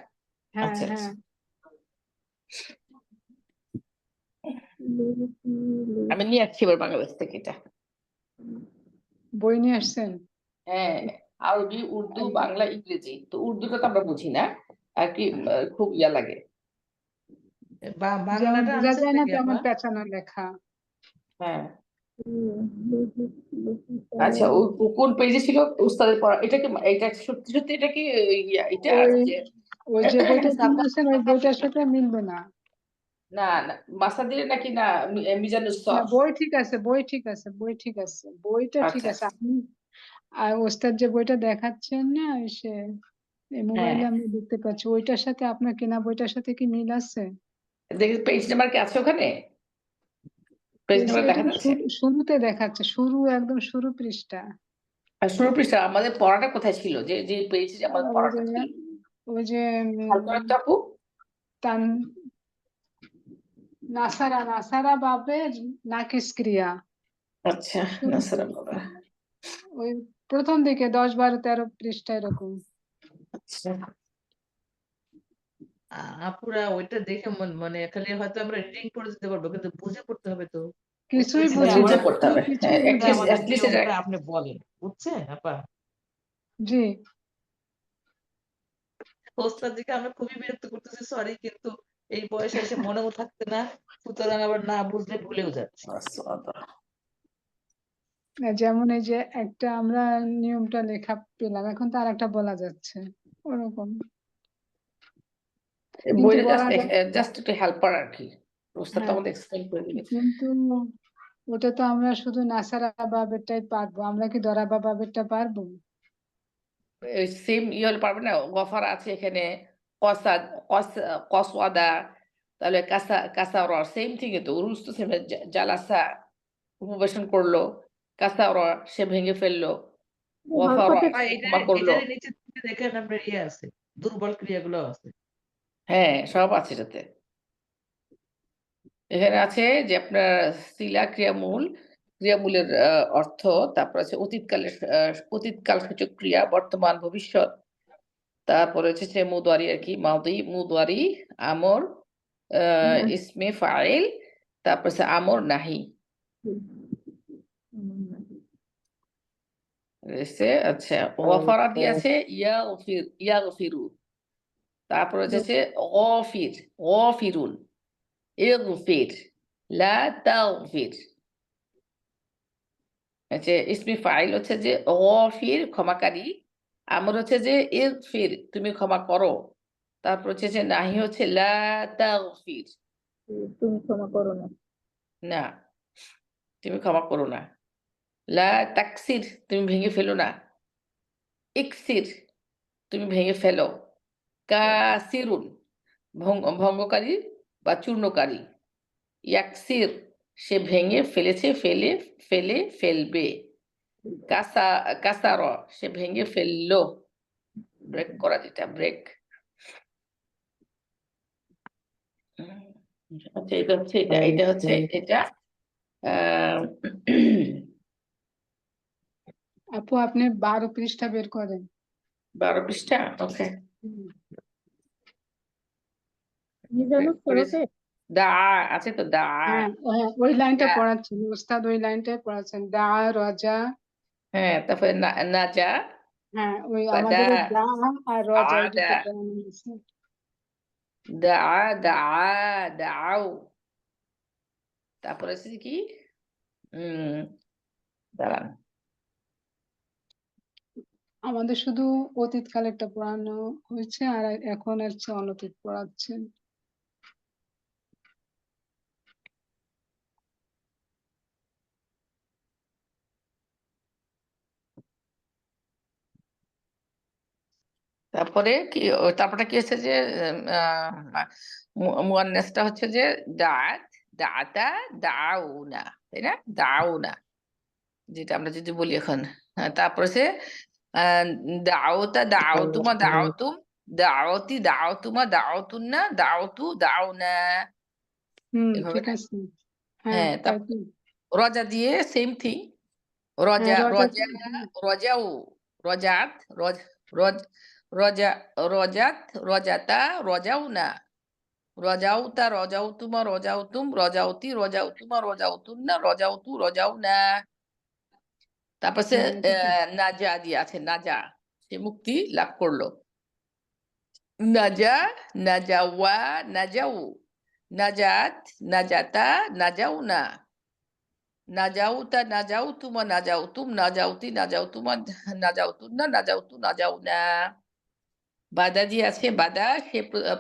হ্যাঁ আচ্ছা হ্যাঁ আচ্ছা লুহি লুহি আমি নিয়ে আসছি এবার বাংলাদেশ থেকে এটা। বই নিয়ে আসছেন। হ্যাঁ আরবি উর্দু বাংলা ইংরেজি, তো উর্দুটা তো আমরা বুঝি না আর কি খুব ইয়া লাগে। যেমন বাংলাটা বোঝা আনছেন যায় না নাকি তেমন আপা? পেঁচানো লেখা। হ্যাঁ লুহি লুহিতা আচ্ছা কোন পেজে ছিল উস্তাদের পড়া? এটা কি এটা সত্যি সত্যি এটা কি এটা ওই যে ওই যে বইটা কিনতেছেন ওই বইটার সাফওয়াতুল সাথে মিলবে না। না না মাসাদির নাকি না মিজানুস না সরফ? বই ঠিক আছে, বইটা ঠিক আচ্ছা আছে। আপনি আর ওস্তাদ যে বইটা দেখাচ্ছেন না সে এই হ্যাঁ মোবাইলে আমি দেখতে পাচ্ছি, ওইটার সাথে আপনার কেনা বইটার সাথে কি মিল আছে? দেখি পেজ নাম্বার কি আছে ওখানে? পেজ নাম্বার এটা দেখা তো যাচ্ছে? শুরুতে দেখাচ্ছে, একদম শুরু পৃষ্ঠা। আর শুরু পৃষ্ঠা আমাদের পড়াটা কোথায় ছিল, যে যে পেজে আমাদের ওই পড়াটা যে ছিল? ওই যে খেয়াল করেন তো আপু। তান নাসারা বাবের নাকিস ক্রিয়া আচ্ছা শুরুতে, নাসারা বাবা। ওই প্রথম দিকে 10 12 13 পৃষ্ঠা এরকম। আচ্ছা আপুরা ওইটা দেখে মানে খালি হয়তো আমরা রিডিং পড়ে যেতে পারবো, কিন্তু বুঝে পড়তে হবে তো। কিছুই ওইটা বুঝি বুঝে না, পড়তে হবে, কিছুই হ্যাঁ বুঝি না। আমাদের অ্যাটলিস্ট নিয়মটা আপনি বলেন, বুঝছেন আপা? জি ওস্তাদজিকে আমরা খুবই বিরক্ত করতেছি, সরি, কিন্তু এই বয়সে এসে মনেও থাকছে না, সুতরাং আবার না বুঝলে ভুলেও যাচ্ছে। যেমন এই যে একটা আমরা নিয়মটা লেখা পেলাম, এখন তো আর একটা বলা যাচ্ছে ওরকম, কিন্তু বইটা বলা যায় জাস্ট একটু হেল্পার আর কি, ওস্তাদ তো হ্যাঁ, আমাদের এক্সপ্লেইন করে দিবে। কিন্তু ওটা তো আমরা শুধু নাসারা বাবেরটাই পারবো, আমরা কি দরাবা বাবেরটা পারবো? সেম ই হলে পারবে না, গফার আছে এখানে, কসা কসওয়াদা, তাহলে কাসা কাসার সেম থিং, তো রুলস তো সেম। জালাসা উপবেশন করলো, কাসার সে ভেঙে ফেললো, গফার হরকতে আর ক্ষমা করলো। এটার নিচে থেকে দেখেন আপনার ইয়ে আছে, দুর্বল ক্রিয়াগুলো আছে। হ্যাঁ সব আছে এটাতে। এখানে আছে যে আপনার শিলা ক্রিয়ামূলের অর্থ, তারপর আছে অতীতকাল সূচক ক্রিয়া, বর্তমান ভবিষ্যৎ, তারপরে হচ্ছে যে মুদারি আর কি, মাদি মুদারি, আমর, ইসমে ফাইল, তারপর আছে আমর নাহি। আচ্ছা গফারা দিয়ে আছে ইয়াগফিরু, তারপর হচ্ছে গফিরুন, ইগফির, লা তাগফির। আচ্ছা ইসমি ফাইল হচ্ছে যে গফির ক্ষমাকারী, আমর হচ্ছে যে ইগফির তুমি ক্ষমা করো, তারপর হচ্ছে যে নাহি হচ্ছে লা তাগফির তুমি ক্ষমা করো না না তুমি ক্ষমা করো না, লা তাকসির তুমি ভেঙে ফেলো না, ইকসির তুমি ভেঙে ফেলো, কাসিরুন ভঙ্গকারী বা চূর্ণকারী, ইয়াকসির সে ভেঙে ফেলেছে ফেলবে, কাসার সে ভেঙে ফেললো, ব্রেক করা যেটা ব্রেক। আচ্ছা এটা হচ্ছে এটা আহ, আপু আপনি 12 পৃষ্ঠা বের করেন। 12 পৃষ্ঠা, ওকে মিজানুর করেছি। সরফে দা আছে তো দা হ্যাঁ হ্যাঁ, ওই লাইনটা দা পড়াচ্ছেন ওস্তাদ, ওই লাইনটাই পড়াচ্ছেন, দা রজা। হ্যাঁ তারপরে নাজা হ্যাঁ, ওই বাদা আমাদের ওই দা আর রজা এই আদা দুটো পড়ানো আছে। দা দা দাও তারপরে আছে কি দাঁড়ান আমাদের শুধু অতীত কালেরটা পড়ানো হয়েছে, আর এখন হচ্ছে অনতীত পড়াচ্ছেন। তারপরে কি তারপরে কি হচ্ছে যে মুয়ান্নাসটা হচ্ছে যে দাঁত দাতা দাউনা তাই না দাউনা যেটা আমরা যদি বলি এখন তারপরে সে দাওতা দাওতুমা দাওতুম দাওতি দাওতুমা দাওতুন্না দাওতু দাওনা এভাবে ঠিক না আছে। হ্যাঁ, হ্যাঁ তাই তারপর তো। রজা দিয়ে সেম থিং হ্যাঁ, রজা রজা রজা রজাউ রজাত রজ রজ রজা রজাত রজাতা রজাউনা রজাউতা রজাউতুমা রজাউতুম রজাউতি রজাউতুমা রজাউতুন্না রজাউতু রজাউনা তারপর সে হ্যাঁ, এটা তো। নাজা দিয়ে আছে নাজা সে মুক্তি লাভ করলো নাজা নাজাওয়া নাজাউ নাজাত নাজাতা নাজাউনা নাজাউতা নাজাউতুমা নাজাউতুম নাজাউতি নাজাউতুমা নাজাউতুন্না নাজাউতু নাজাউনা বাদা দিয়ে আছে বাদা সে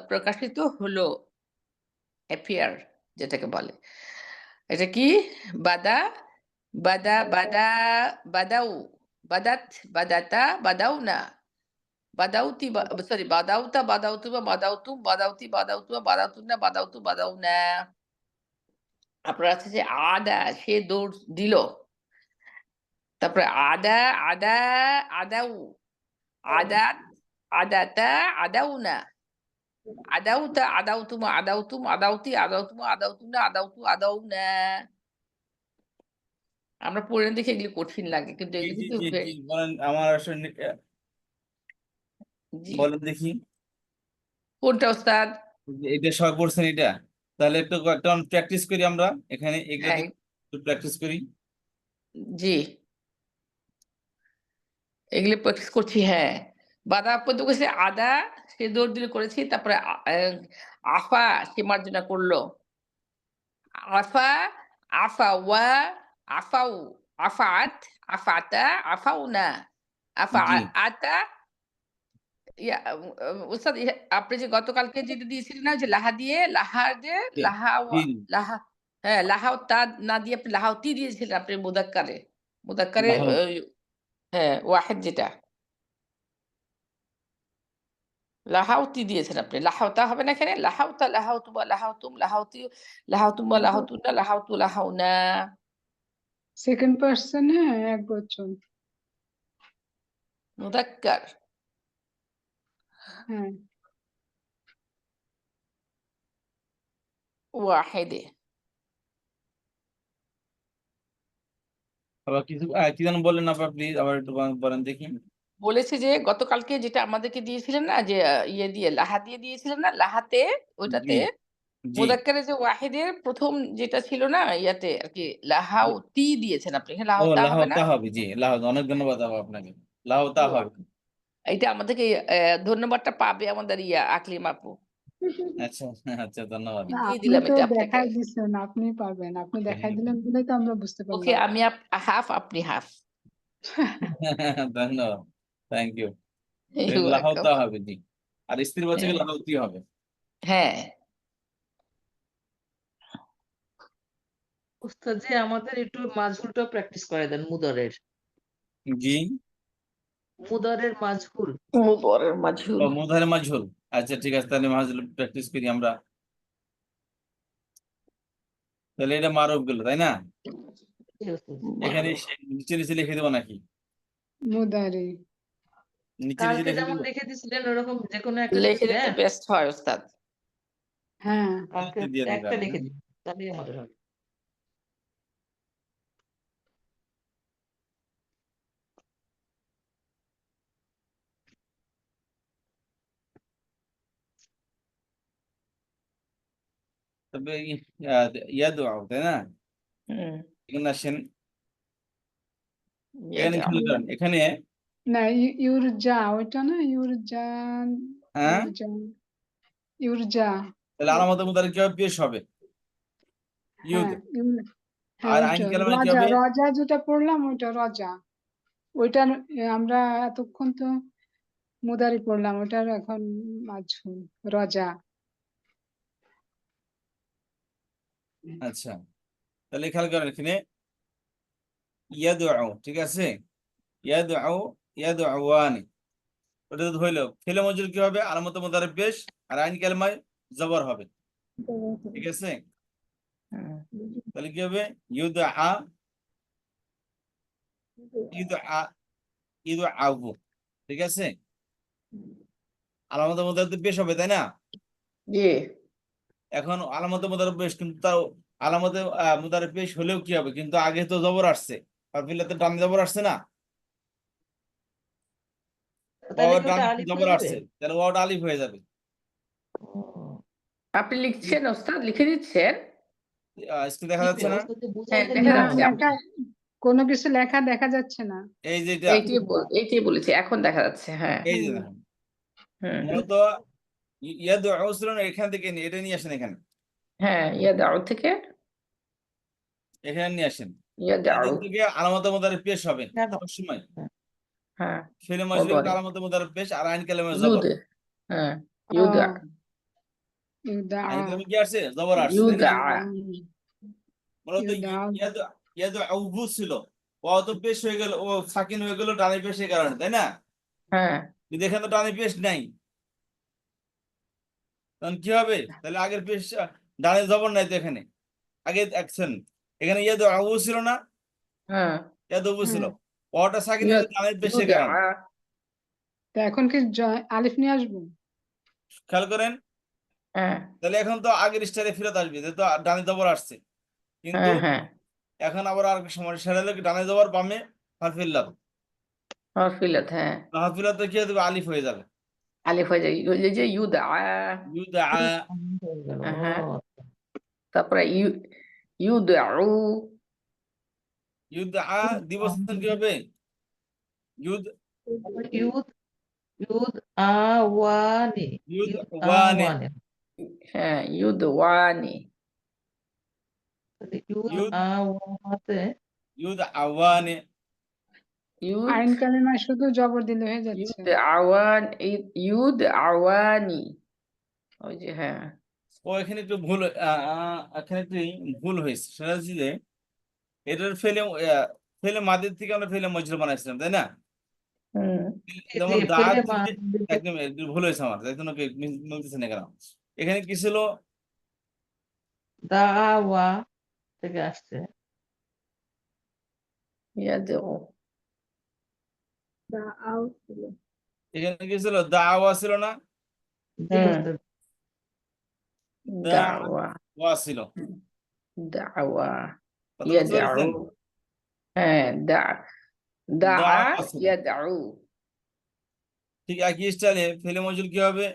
প্রকাশিত হলো অ্যাপিয়ার যেটাকে বলে এটা কি বাদা বাদা বাদা বাদাউ বাদাত বাদাতা বাদাউনা বাদাউতি সরি বাদাউতা বাদাউতুমা বাদাউতুম বাদাউতি বাদাউতুমা বাদাউতুন্না বাদাউতু বাদাউনা আপনার আছে যে আদা সে দৌড় দিল তারপরে আদা আদা আদাউ আদাত আদাতা আদাউনা আদাউতা আদাউতুমা আদাউতুম আদাউতি আদাউতুমা আদাউতুনা আদাউতু আদাউনা আমরা পড়ে দেখি এগুলি কঠিন লাগে কিন্তু জি এগুলি জি কিন্তু জি জি বলেন, আমার আসলে জি বলেন দেখি, কোনটা ওস্তাদ এটা সবাই পড়ছেন এটা, তাহলে একটু কয়েকটা প্র্যাকটিস করি আমরা এখানে, এগুলো হ্যাঁ একটু প্র্যাকটিস করি। জি এগুলি প্র্যাকটিস করছি হ্যাঁ বাধা পর্যন্ত করেছে আদা সে দৌড় দিলে করেছি তারপরে আফা সে মার্জনা করলো আফা আফাওয়া আফাউ আফাত আফাতা আফাউনা আফা জি আতা উস্তাদ আপনি যে গতকালকে যেটা দিয়েছিলেন না যে লাহা দিয়ে লাহা যে লাহা জি লাহা হ্যাঁ লাহাও তা না দিয়ে আপনি লাহাওতি দিয়েছিলেন আপনি মুদাক্কারে মুদাক্কারে লাহো হ্যাঁ ওয়াহেদ যেটা লাহাওতি দিয়েছেন আপনি লাহাওতা হবে না এখানে লাহাওতা লাহাওতুমা লাহাওতুম লাহাওতি লাহাওতুমা লাহাওতুন্না লাহাওতু লাহাওনা সেকেন্ড পার্সনে এক বচন। মুদাক্কার হ্যাঁ, ওয়াহেদে আবার কিছু কি যেন বললেন আবার, প্লিজ আবার একটু বলেন দেখি। বলেছে যে গতকালকে যেটা আমাদেরকে দিয়েছিলেন না যে ইয়ে দিয়ে লাহা দিয়ে দিয়েছিলেন না লাহাতে ওইটাতে জি জি মুদাক্কারে যে ওয়াহিদের প্রথম যেটা ছিল না ইয়াতে আর কি লাহাওতি দিয়েছেন আপনি এখানে ও লাহাওতা হবে না লাহোতা হবে, জি লাহোতা, অনেক ধন্যবাদ আবার আপনাকে, লাহোতা ও হবে। এটা আমাদেরকে ধন্যবাদটা পাবে আমাদের আকলিম আপু আচ্ছা আচ্ছা, ধন্যবাদ। আমি না, দিয়ে আপনি দিলাম তো এটা আপনাকে দেখাই দিচ্ছেন, আপনি পাবেন, আপনি দেখাই দিলেন বলেই তো আমরা বুঝতে ওকে পারলাম। আমি হাফ আপনি হাফ ধন্যবাদ, থ্যাংক ইউ। ওয়েলকাম লাহোতা হবে, জি, আর স্ত্রী বাচকে লাহোতি হবে। হ্যাঁ উস্তাদ জি আমাদের একটু মাজহুলটা প্র্যাকটিস করে দেন মুদরের জি মাজহুল। মুদরের মাজহুল ও মুধারে মাজহুল, আচ্ছা ঠিক আছে, তাহলে মাজহুল প্র্যাকটিস করি আমরা। তাহলে এটা মারুফ গেল তাই না, জি উস্তাদ। এখানে নিচে নিচে লিখে দেবো নাকি, মুদারি। নিচে নিচে কালকে লিখে যেমন দেবো। লিখে দিছিলেন ওরকম যে কোনো একটা লিখে লিখে দিতে দেন, বেস্ট হয় ওস্তাদ হ্যাঁ, কালকে দিয়ে দিই একটা তাহলে, লিখে হ্যাঁ? দিন তাহলেই আমাদের হবে। তবে ইয়াদু, তাই না? হুম এখানে আসেন, এখানে ইয়াদউ। খেয়াল করেন, এখানে না ইউরজা ওইটা না, ইউরজা হ্যাঁ, ইউরজা ইউরজা তাহলে আলামত মুতারিক কি হবে? পেশ হবে ইউদ। হ্যাঁ হ্যাঁ আর আইন ওইটা কালামে কি রজা হবে? রজা যেটা পড়লাম ওইটা রজা, ওইটা আমরা এতক্ষণ তো মুদারি পড়লাম, ওটার এখন মাজহুল রজা। আচ্ছা, তাহলে খেয়াল করেন এখানে ইয়াদু, ঠিক আছে, ইয়াদু, ইয়াদু আওয়ানি, ওটা তো হইলো। ফেলে মজুর কি হবে? আলামত মুতারিক পেশ, আর আইন কালামায় জবর হবে, ঠিক আছে? হুম তাহলে কি হবে? ইউদু ইউদু ইউদু আবু, ঠিক আছে? আলামত মুতারিক পেশ হবে, তাই না? জি এখন আলামতে মুতারিক পেশ, কিন্তু তাও আলামতে মুতারিক পেশ হলেও কি হবে? কিন্তু আগে তো জবর আসছে, ফাফিলাতে ডান জবর আসছে না, তাহলে ওয়াও কি ডান ওটা আলিফ জবর হয়ে যাবে? আসছে, তাহলে ওয়াওটা আলিফ হয়ে যাবে। ও, আপনি লিখছেন ওস্তাদ, লিখে দিচ্ছেন? স্ক্রিন দেখা যাচ্ছে না? ওস্তাদ যে হ্যাঁ বুঝাইতে দেখা না যাচ্ছে। লেখা, কোনো কিছু লেখা দেখা যাচ্ছে না। এই যে এটা, এইটাই বলেছি, এখন দেখা যাচ্ছে। হ্যাঁ এই যে হুম। দেখেন, হুম মূলত ইয়াদু ছিল না, এখান থেকে নিয়ে এটা নিয়ে আসেন, এখানে হ্যাঁ ইয়াদউ থেকে, এখানে নিয়ে আসেন। ইয়াদউ। এদিক থেকে আলামত মুতারিক পেশ হবে কেন? সবসময়। হ্যাঁ ফেলে মজুর মুদারি আলামত মুতারিক পেশ, আর আইন কালামে জবর। ইউদ। হ্যাঁ ও ইউদা। ইউদা আইন কালামে কি আসছে? জবর আসছে, তাই না? ইউদা। মূলত ইউদা ইয়াদু, ইয়াদু আউবু ছিল, ও তো পেশ হয়ে গেল, ও সাকিন হয়ে গেল ডানে পেশের কারণে, তাই না? হ্যাঁ কিন্তু এখানে তো ডানে পেশ নাই, তখন কি হবে? তাহলে আগের পেশ ডানে জবর নাই তো এখানে, আগে দেখছেন এখানে ইয়াদু আউবু ছিল না, হ্যাঁ ইয়াদু আউবু ছিল, হ্যাঁ, ওটা সাকিন হয়েছে ডানে পেশের ইউদা। কারণে। তা এখন কি আলিফ নিয়ে আসবো? খেয়াল করেন, হ্যাঁ তাহলে এখন তো আগের স্টাইলে ফেরত আসবে, যেহেতু ডানে জবর আসছে, কিন্তু হ্যাঁ হ্যাঁ এখন আবার আর একটা সমস্যা হলো কি, ডানে জবর বামে হারফিল্লাহ, হরফিলত। হ্যাঁ হারফিল্লাহতে কি হয়ে যাবে? আলিফ হয়ে যাবে। আলিফ হয়ে যায়, এই যে ইউদা। ইউদা, হয়ে গেল। হ্যাঁ ও, তারপরে ইউদউ। ইউদা দিবস কি হবে? ইউদ, ইউদ ইউদ আওয়ানি, ইউদ ইউদ ওয়ানে, আওয়ানি, হ্যাঁ ইউদওয়ানি। তাহলে ইউদ ইউদ, আওয়াতে ইউদ আওয়ানে, ইউদ আইন কালেমায় শুধু জবর দিলে হয়ে যাচ্ছে। ইউদআওয়ান, ইউদআওয়ানি। ওই যে হ্যাঁ ও এখানে একটু ভুল, এখানে একটু ভুল হয়েছে, সেটা হচ্ছে যে এটার ফেলে ফেলে মাদের থেকে আমরা ফেলে মজরুর বানাইছিলাম, তাই না? হুম যেমন দা ফেলে থেকে, একদম একটু ভুল হয়েছে আমার, দেখুন ওকে মিলতেছে না কেন। এখানে কি ছিল? দাওয়া থেকে আসছে। ইয়াদউ। দাও ছিল। এখানে কি ছিল? দাওয়া ছিল না, জি হুম ওস্তাদ। দাওয়া। দাওয়া ছিল। দাওয়া। কথা বুঝতে ইয়াদউ। পেরেছেন? হ্যাঁ দাআ দাওয়া ছিল। ইয়াদউ। ঠিক একই স্টাইলে ফেলে মজুর কি হবে?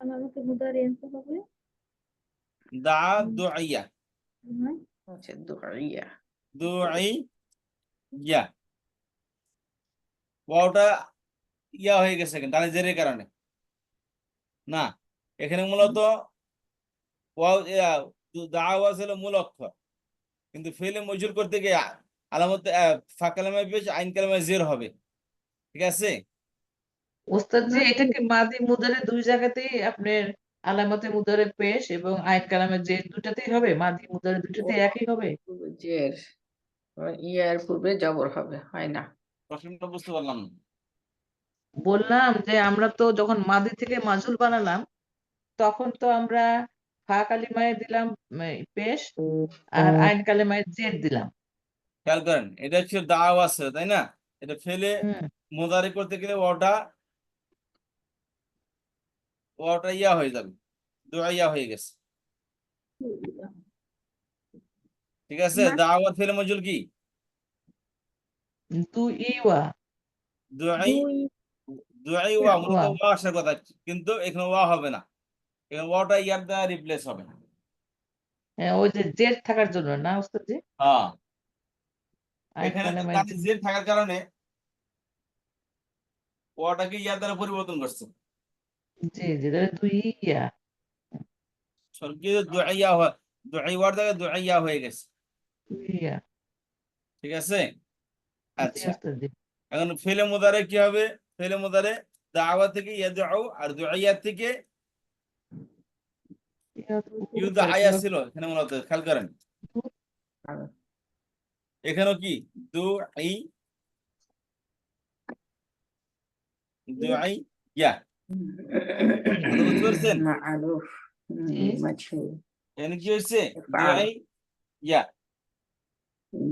আমাকে মুদারি আনতে হবে। দা দুইয়া, হ্যাঁ, আচ্ছা দুইয়া। দুইয়া, ওটা ইয়া হয়ে গেছে ডানে জেরের কারণে না, এখানে মূলত ওয়াও দাওয়া ছিল মূল অক্ষর, কিন্তু ফেলে মজুর করতে গিয়ে আলামত ফা কালামে পেশ আইন কালামে জের হবে, ঠিক আছে? ওস্তাদ জি না এটা কি মাদি মুদারে দুই জায়গাতেই আপনার আলামতে মুদারে পেশ এবং আইন কালামে যে দুটাতেই হবে, মাদি মুদারে দুটাতেই একই হবে? জের ইয়ার পূর্বে জবর হবে, হয় না? প্রশ্নটা বুঝতে পারলাম না। বললাম যে আমরা তো যখন মাদি থেকে মাজহুল বানালাম তখন তো আমরা ফা কালিমায় দিলাম পেশ, আর আইন কালিমায় জের দিলাম। খেয়াল করেন, এটা ছিল দাওয়া ছিল, তাই না? এটা ফেলে হুম মোদারি করতে গেলে ওটা ইয়া হয়ে যাবে, দুইয়া হয়ে গেছে, ঠিক আছে? না দাওয়া ফেলে মজুর কি? দু ইওয়া দুই, দুই দুই ওয়া, মূলত ওয়া। ওয়া আসার কথা, কিন্তু এখানে ওয়া হবে না, এখানে ওয়াটা ইয়ার দ্বারা রিপ্লেস হবে। ওই যে জেড থাকার জন্য না ওস্তাদ জি? হ্যাঁ, আইন এখানে কালেমায় কানে জের থাকার কারণে ওয়াটাকে ইয়ার দ্বারা পরিবর্তন করছে। জি জি তাহলে দুই ইয়া স্বর্গীয় দুআইয়া হয়, দুআই ওয়ার দ্বারা দুআইয়া হয়ে গেছে। দুই ইয়া ঠিক আছে। জি আচ্ছা, ওস্তাদ জি। এখন ফেলে মুদারে কি হবে? ফেলে মুদারে দাওয়া থেকে ইয়াদউ, আর দুআইয়া থেকে ইউদাআয়া ছিল এখানে মূলত, খেয়াল করেন এখানেও কি দুআই, দুআইয়া, কথা বুঝতে পারছেন? معروف জি مجهول এখানে কি হয়েছে? فعل দুআইয়া।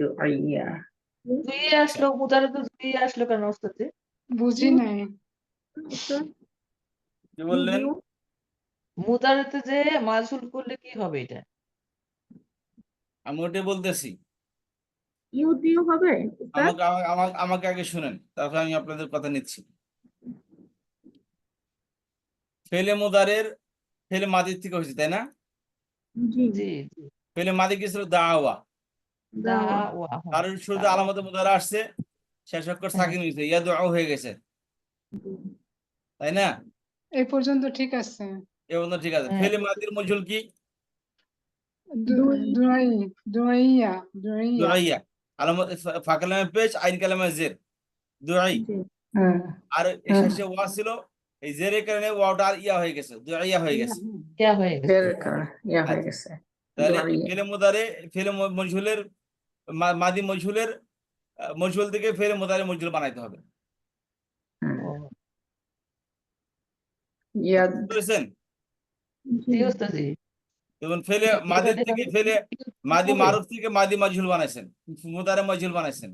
دعية দুই ইয়া আসলো মুদারে তো দুই ইয়া আসলো কেন ওস্তাদ জি? বুঝি নাই। কি বললেন? মুদারেতে যে মাজহুল করলে কি হবে এটা? আমি ওটাই বলতেছি, ইউ দিও হবে উস্তাদ? আমাকে আমাকে আমাকে আগে শুনেন, তারপর আমি আপনাদের কথা নিচ্ছি। ফেলে মুদারের ফেলে মাদির থেকে হয়েছে, তাই না? জি জি জি ফেলে মাদি কি ছিল? দাওয়া। দাওয়া দাওয়া হ্যাঁ কারণ শুরুতে দাওয়া আলামতে মুদারা আসছে, শেষ অক্ষর হ্যাঁ সাকিন হয়েছে, ইয়াদউ হয়ে গেছে, তাই না? এই পর্যন্ত ঠিক আছে। এ বন্ধু ঠিক আছে। হ্যাঁ ফেলে মাদির মজুল কি? দুই দুই দুইয়া দুইয়া দুআইয়া। আলামত ফা কালামে পেশ, আইন কালামে জের, দুআই। জি হ্যাঁ আর এর হ্যাঁ শেষে ওয়া ছিল, এই জেরের কারণে ওয়াটা আর ইয়া হয়ে গেছে, দুআইয়া হয়ে গেছে। ইয়া হয়ে গেছে। এর কারণে ইয়া হয়ে আচ্ছা, গেছে তাহলে দুআইয়া ফেলে মুদারে ফেলে মজহুলের মাদি মজহুলের মজহুল থেকে ফেলে মুদারে মজহুল বানাইতে হবে। হ্যাঁ ও ইয়াদ বুঝতে পেরেছেন? জি জি ওস্তাদ জি। যেমন ফেলে মাদির থেকে ফেলে মাদি হবে মারুফ থেকে মাদি মজহুল বানাইছেন, মুদারে মজহুল বানাইছেন,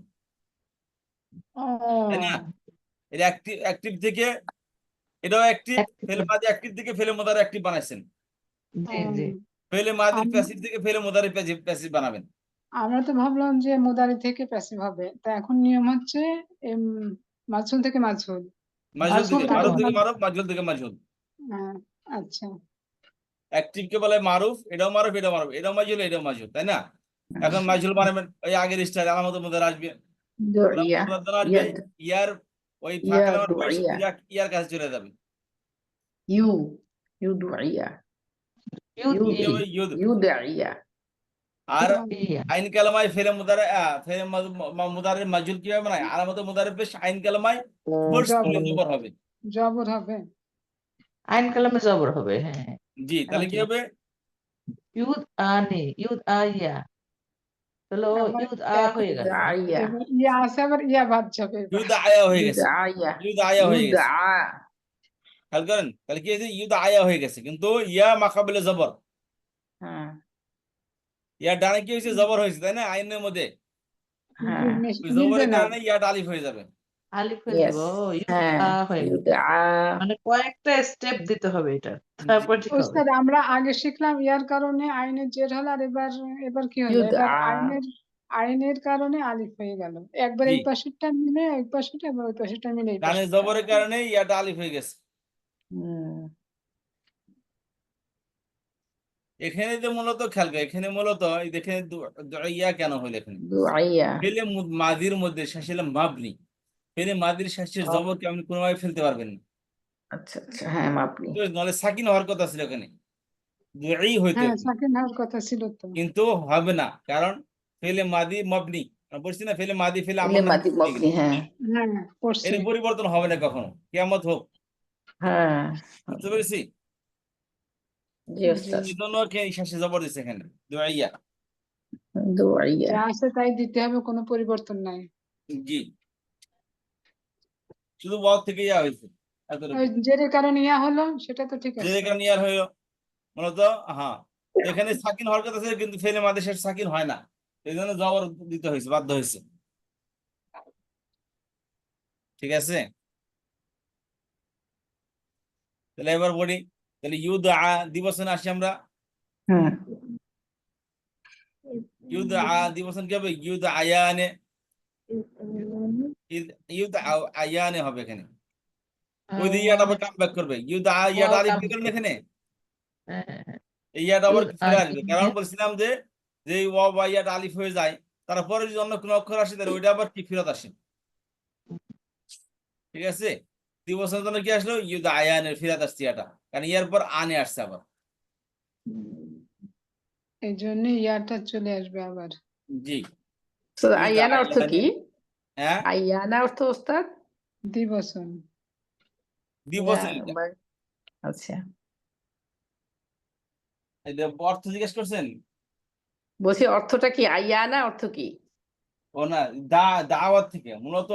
ও তাই না? এটা অ্যাক্টিভ অ্যাক্টিভ থেকে এটাও অ্যাক্টিভ, ফেলে active- মাদি অ্যাক্টিভ থেকে ফেলে মুদারে অ্যাক্টিভ বানাইছেন, জি জি ফেলে মাদির আম- প্যাসিভ থেকে ফেলে মুদারে প্যাসিভ বানাবেন। আমরা তো ভাবলাম যে মুদারি থেকে প্যাসিভ হবে, তা এখন নিয়ম হচ্ছে মাজহুল থেকে মাজহুল। মজহুল থেকে মাজহুল মারুফ থেকে থেকে মারুফ, মজহুল থেকে মজহুল। হ্যাঁ, আচ্ছা অ্যাক্টিভ কে বলে মারুফ, এটাও মারুফ, এটাও মারুফ, এটাও মজহুল, এটাও মজহুল, তাই না? এখন মজহুল বানাবেন, ওই আগের স্টাইল আলামতের মধ্যে আসবে, দুআইয়া আলামতের মধ্যে আসবে, ইয়াদ ইয়ার ওই ইয়া ফাঁকালামার পেশ দুআইয়া ইয়ার কাছে চলে যাবে। ইউ ইউ দুআইয়া ইউ ইউদ কি হবে? ইউদ। ইউ দুআইয়া আর ইয়া আইন কালামায় ফেলে মুদারে ফেলে মুদারের মজহুল কিভাবে বানায়? আলামতের মুদারে পেশ আইন কালামায় ফোর্সফুলি জবর হবে। জবর হবে। আইন কালামে জবর হবে হ্যাঁ হ্যাঁ। জি, তাহলে কি আচ্ছা হবে? ইউদ আনে ইউদ আইয়া তাহলে ও আবার ইউদ আ হয়ে গেল। দুআইয়া এবার ইয়া আছে, আবার ইয়া বাদ যাবে এবার। ইউদ আয়া হয়ে ইউ গেছে, দুআইয়া ইউদ আয়া হয়ে ইউ গেছে, দুআ খেয়াল করেন। তাহলে কি হয়েছে? ইউদ আয়া হয়ে গেছে, কিন্তু ইয়া মাকাবিলে জবর, হ্যাঁ ইয়া ডানে কি হয়েছে? জবর হয়েছে, তাই না? আইনের মধ্যে হ্যাঁ ওই মিলবে জবরের না। কারণে ইয়াটা আলিফ হয়ে যাবে। আলিফ হয়ে ইয়েস যাবে ও ইউদ হ্যাঁ আ হয়ে ইউ গেল। দুআ মানে কয়েকটা স্টেপ দিতে হবে এটা তারপর ঠিক হবে। ওস্তাদ আমরা আগে শিখলাম ইয়ার কারণে আইনের জের হল, আর এবার এবার কি হলো? ইউ এবার দুআ আইনের কারণে আলিফ হয়ে গেল। একবার জি, এই পাশেরটা মিলে এই পাশেরটা, এবার ওই পাশেরটা মিলে এই ডানে পাশেরটা। জবরের কারণে ইয়াটা আলিফ হয়ে গেছে। হুম এখানে যে মূলত খেয়াল করে, এখানে মূলত এই দেখেন ইয়া কেন হলো এখানে? দুআইয়া ফেলে মাদির মধ্যে শেষে মাবনি, ফেলে মাদির শেষের জবরকে আপনি কোনোভাবে ফেলতে পারবেন না, আচ্ছা আচ্ছা হ্যাঁ মাপনি নাহলে সাকিন হওয়ার কথা ছিল এখানে, দুই হইতো, হ্যাঁ, সাকিন হওয়ার কথা ছিল তো। কিন্তু হবে না, কারণ ফেলে মাদি মবনি, আমরা বলছি না ফেলে মাদি ফেলে এলে আমার নাম মাদি হয়ে মাপনি গেছে, হ্যাঁ হ্যাঁ পড়ছি। এর পরিবর্তন হবে না কখনো, কিয়ামত হোক। হ্যাঁ বুঝতে পেরেছি? জি ওস্তাদ এই জন্য শেষে জবর দিচ্ছে এখানে দুইয়া। দুআইয়া যা আছে তাই দিতে হবে, কোনো পরিবর্তন নাই। জি, শুধু ওয়াও থেকে ইয়া হয়েছে এতটুকু, ওই জেরের কারণে ইয়া হলো, সেটা তো ঠিক যে আছে। এখানে ইয়ার হইলো মূলত। হ্যাঁ, এখানে সাকিন হওয়ার কথা ছিল, কিন্তু ফেলে মাদের শেষ সাকিন হয় না, এই জন্য জবর দিতে হয়েছে, বাধ্য হয়েছে। ঠিক আছে, তাহলে এবার বলি, তাহলে ইউদ আ দিবসন আসি আমরা। হুম ইউদ আ দিবসন কি হবে? ইউদ আয়ানে, ইউদ আয়ানে হবে এখানে। ওই দিয়ে ইয়াটা আবার কাম ব্যাক করবে, ইউদ আ ইয়াটা আলিফ কি করবেন এখানে? হ্যাঁ, হ্যাঁ, হ্যাঁ। এই ইয়াটা আবার ইউদ ফিরে আসবে, কারণ আইনে বলছিলাম যে যে এই ওয়াও বা ইয়াটা আলিফ হয়ে যায়, তারপরে যদি অন্য কোনো অক্ষর আসে তাহলে ওইটা আবার কি ফেরত আসে। ঠিক আছে, 2 বছরের জন্য কি আসলো, ইউদ আয়ানের ফিরাত আসছে ইয়াটা, কারণ ইয়ার পর আনে আসছে আবার। এই জন্য ইয়াটা চলে আসবে আবার। জি, তো ইউদ আইয়ানা অর্থ আয়ানে, কি? হ্যাঁ আইয়ানা অর্থ ওস্তাদ? দিবসন। দিবসের এটা। আচ্ছা, এটা অর্থ জিজ্ঞেস করছেন? বলছি অর্থটা কি? আইয়ানা অর্থ কি? ও না, দাওয়াত থেকে মূলত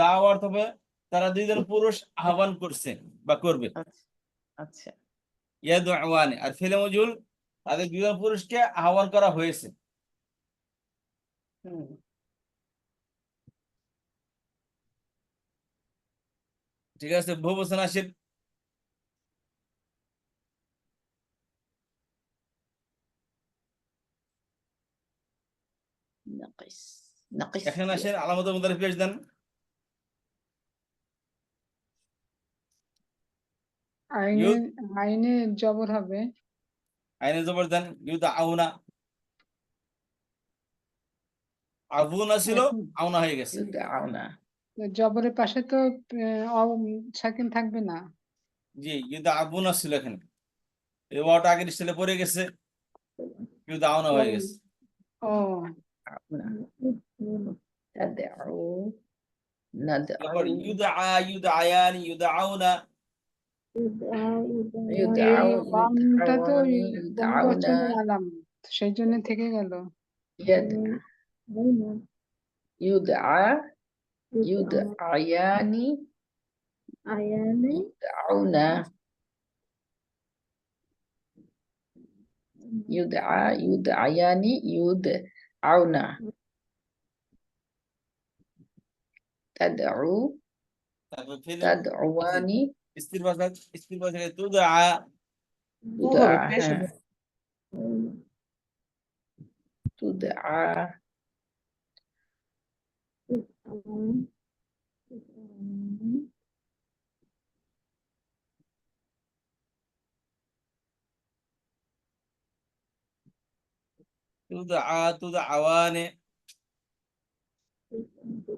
দাওয়াত হবে তারা দুইজন পুরুষ আহ্বান করছে বা করবে, আচ্ছা, আচ্ছা, ইয়াদু আওয়ানে। আর ফেলে মজুল, তাদের দুজন পুরুষকে আহ্বান করা হয়েছে। হুম, ঠিক আছে, বহুবচন আসেন। নাকিস, নাকিস এখানে কি? আসেন, আলামত মুতারিফ পেশ দেন। আইনে ইউদ, আইনে জবর হবে। আইনে জবর দেন, ইউদ আউনা। আবুনা ছিল, এখন আউনা হয়ে গেছে। ইউদাউনা। জবরের পাশে তো সাকিন থাকবে না। জি, ইউদ আবুনা ছিল এখানে, এই ওয়াটা আগের স্টাইলে পড়ে গেছে, ইউদ আউনা হয়ে গেছে। ও আউনা। তাদউ, নাদউ, তারপর ইউদ ইউদ আয়ান, ইউদ আউনা। এই ইউদাউন, বামটা তো ইউদাউনি, ইউদাউনা, বহুবচনের আলামত, সেই জন্য থেকে গেল। ইয়াদ, ইউদআ, ইউদআয়ানি, ইউদআউনা, ইউদআ, ইউদআয়ানি, ইউদআউনা, তাদউ, তারপর ফেলে তাদউয়ানি, স্থির ভাষা, স্থির ভাষায় তুদা, তু তুদআ, হবে, পেশ হ্যাঁ, হবে। তুদআ, তুদা, তুদা আওয়ানে।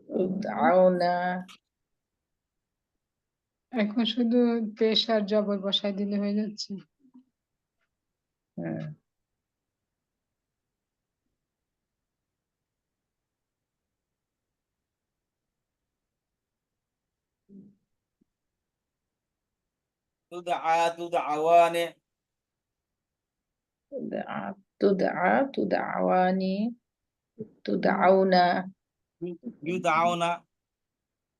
তুদআউনা, এখন শুধু পেশ আর জবর বসায় দিলে হয়ে যাচ্ছে। হ্যাঁ, তুদা, তুদা আওয়ানে। তুদআ, তুদআ, তুদআওয়ানি, তুদআউনা, ইউদ আওনা,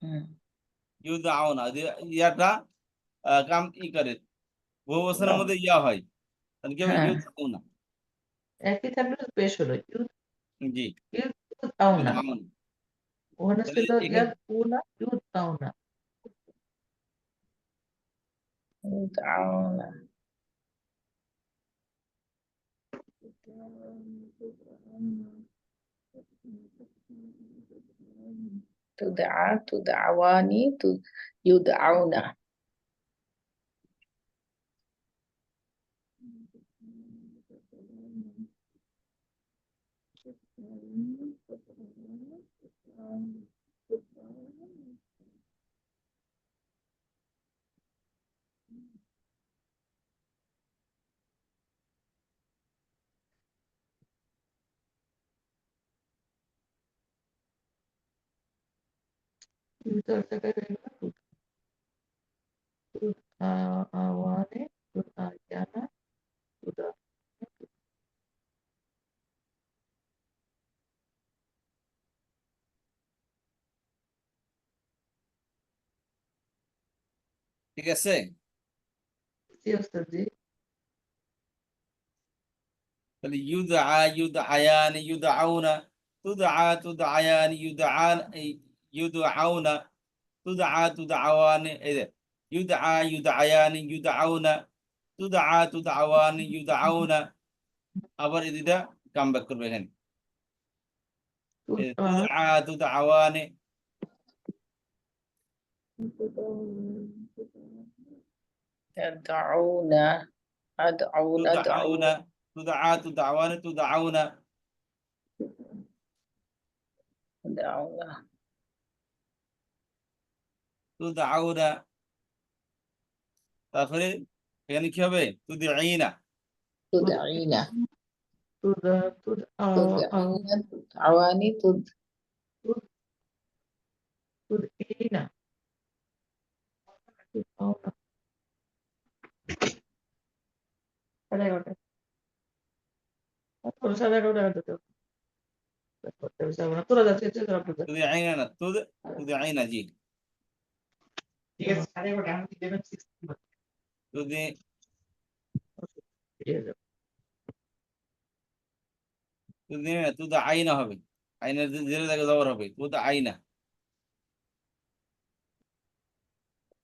হুম, ইউদ আওনা। ইয়াটা কাম ই করে, বহুবচনের মধ্যে ইয়া হয়, তাহলে কি হবে, হ্যাঁ, ইউদ আওনা। একই থাকলে তো পেশ হলো। ইউদ জি, ইউদ ইউদ আউনা। আওনা। ওখানে তাহলে ছিল এখানে ইয়াদ উনা, ইউদ আউনা। তুদআউনা, তুদআ, তুদআওয়ানি, ইউদআউনা, ইউদ আর জায়গায় রইল না, তুদ। তুদ আওয়ানে, তুদ আয়ানা, তুদা। ঠিক আছে। জি ওস্তাদ জি। তাহলে ইউদ ইউদ আয়ান, ইউদ আউনা, তুদা, তুদা আয়ান, ইউদ আউনা, তুদা, তুদা আওয়ানে। এই যে ইউদ ইউদ আয়ান, ইউদ আউনা, তুদা, তুদা আওয়ান, ইউদ আউনা। আবার এই দুইটা কাম ব্যাক করবে এখানে, তুদ তুদা, তুদা আওয়ানে। তাদউনা, أدعو تدعون تدعى تدعوان تدعون أدعو تدعون তারপরে এখানে কি হবে তুদিঈনা تدعين تدعين تدعواني تدعين সাড়ে 11টা সাড়ে 11টা তোরা যাচ্ছে তুদিঈনা না তুদিঈনা জি ঠিক আছে সাড়ে 11টা আমি 11:60 তুদি তুদিঈনা তুদআইনা হবে আইনের জেরে জায়গায় জবর হবে তুদআইনা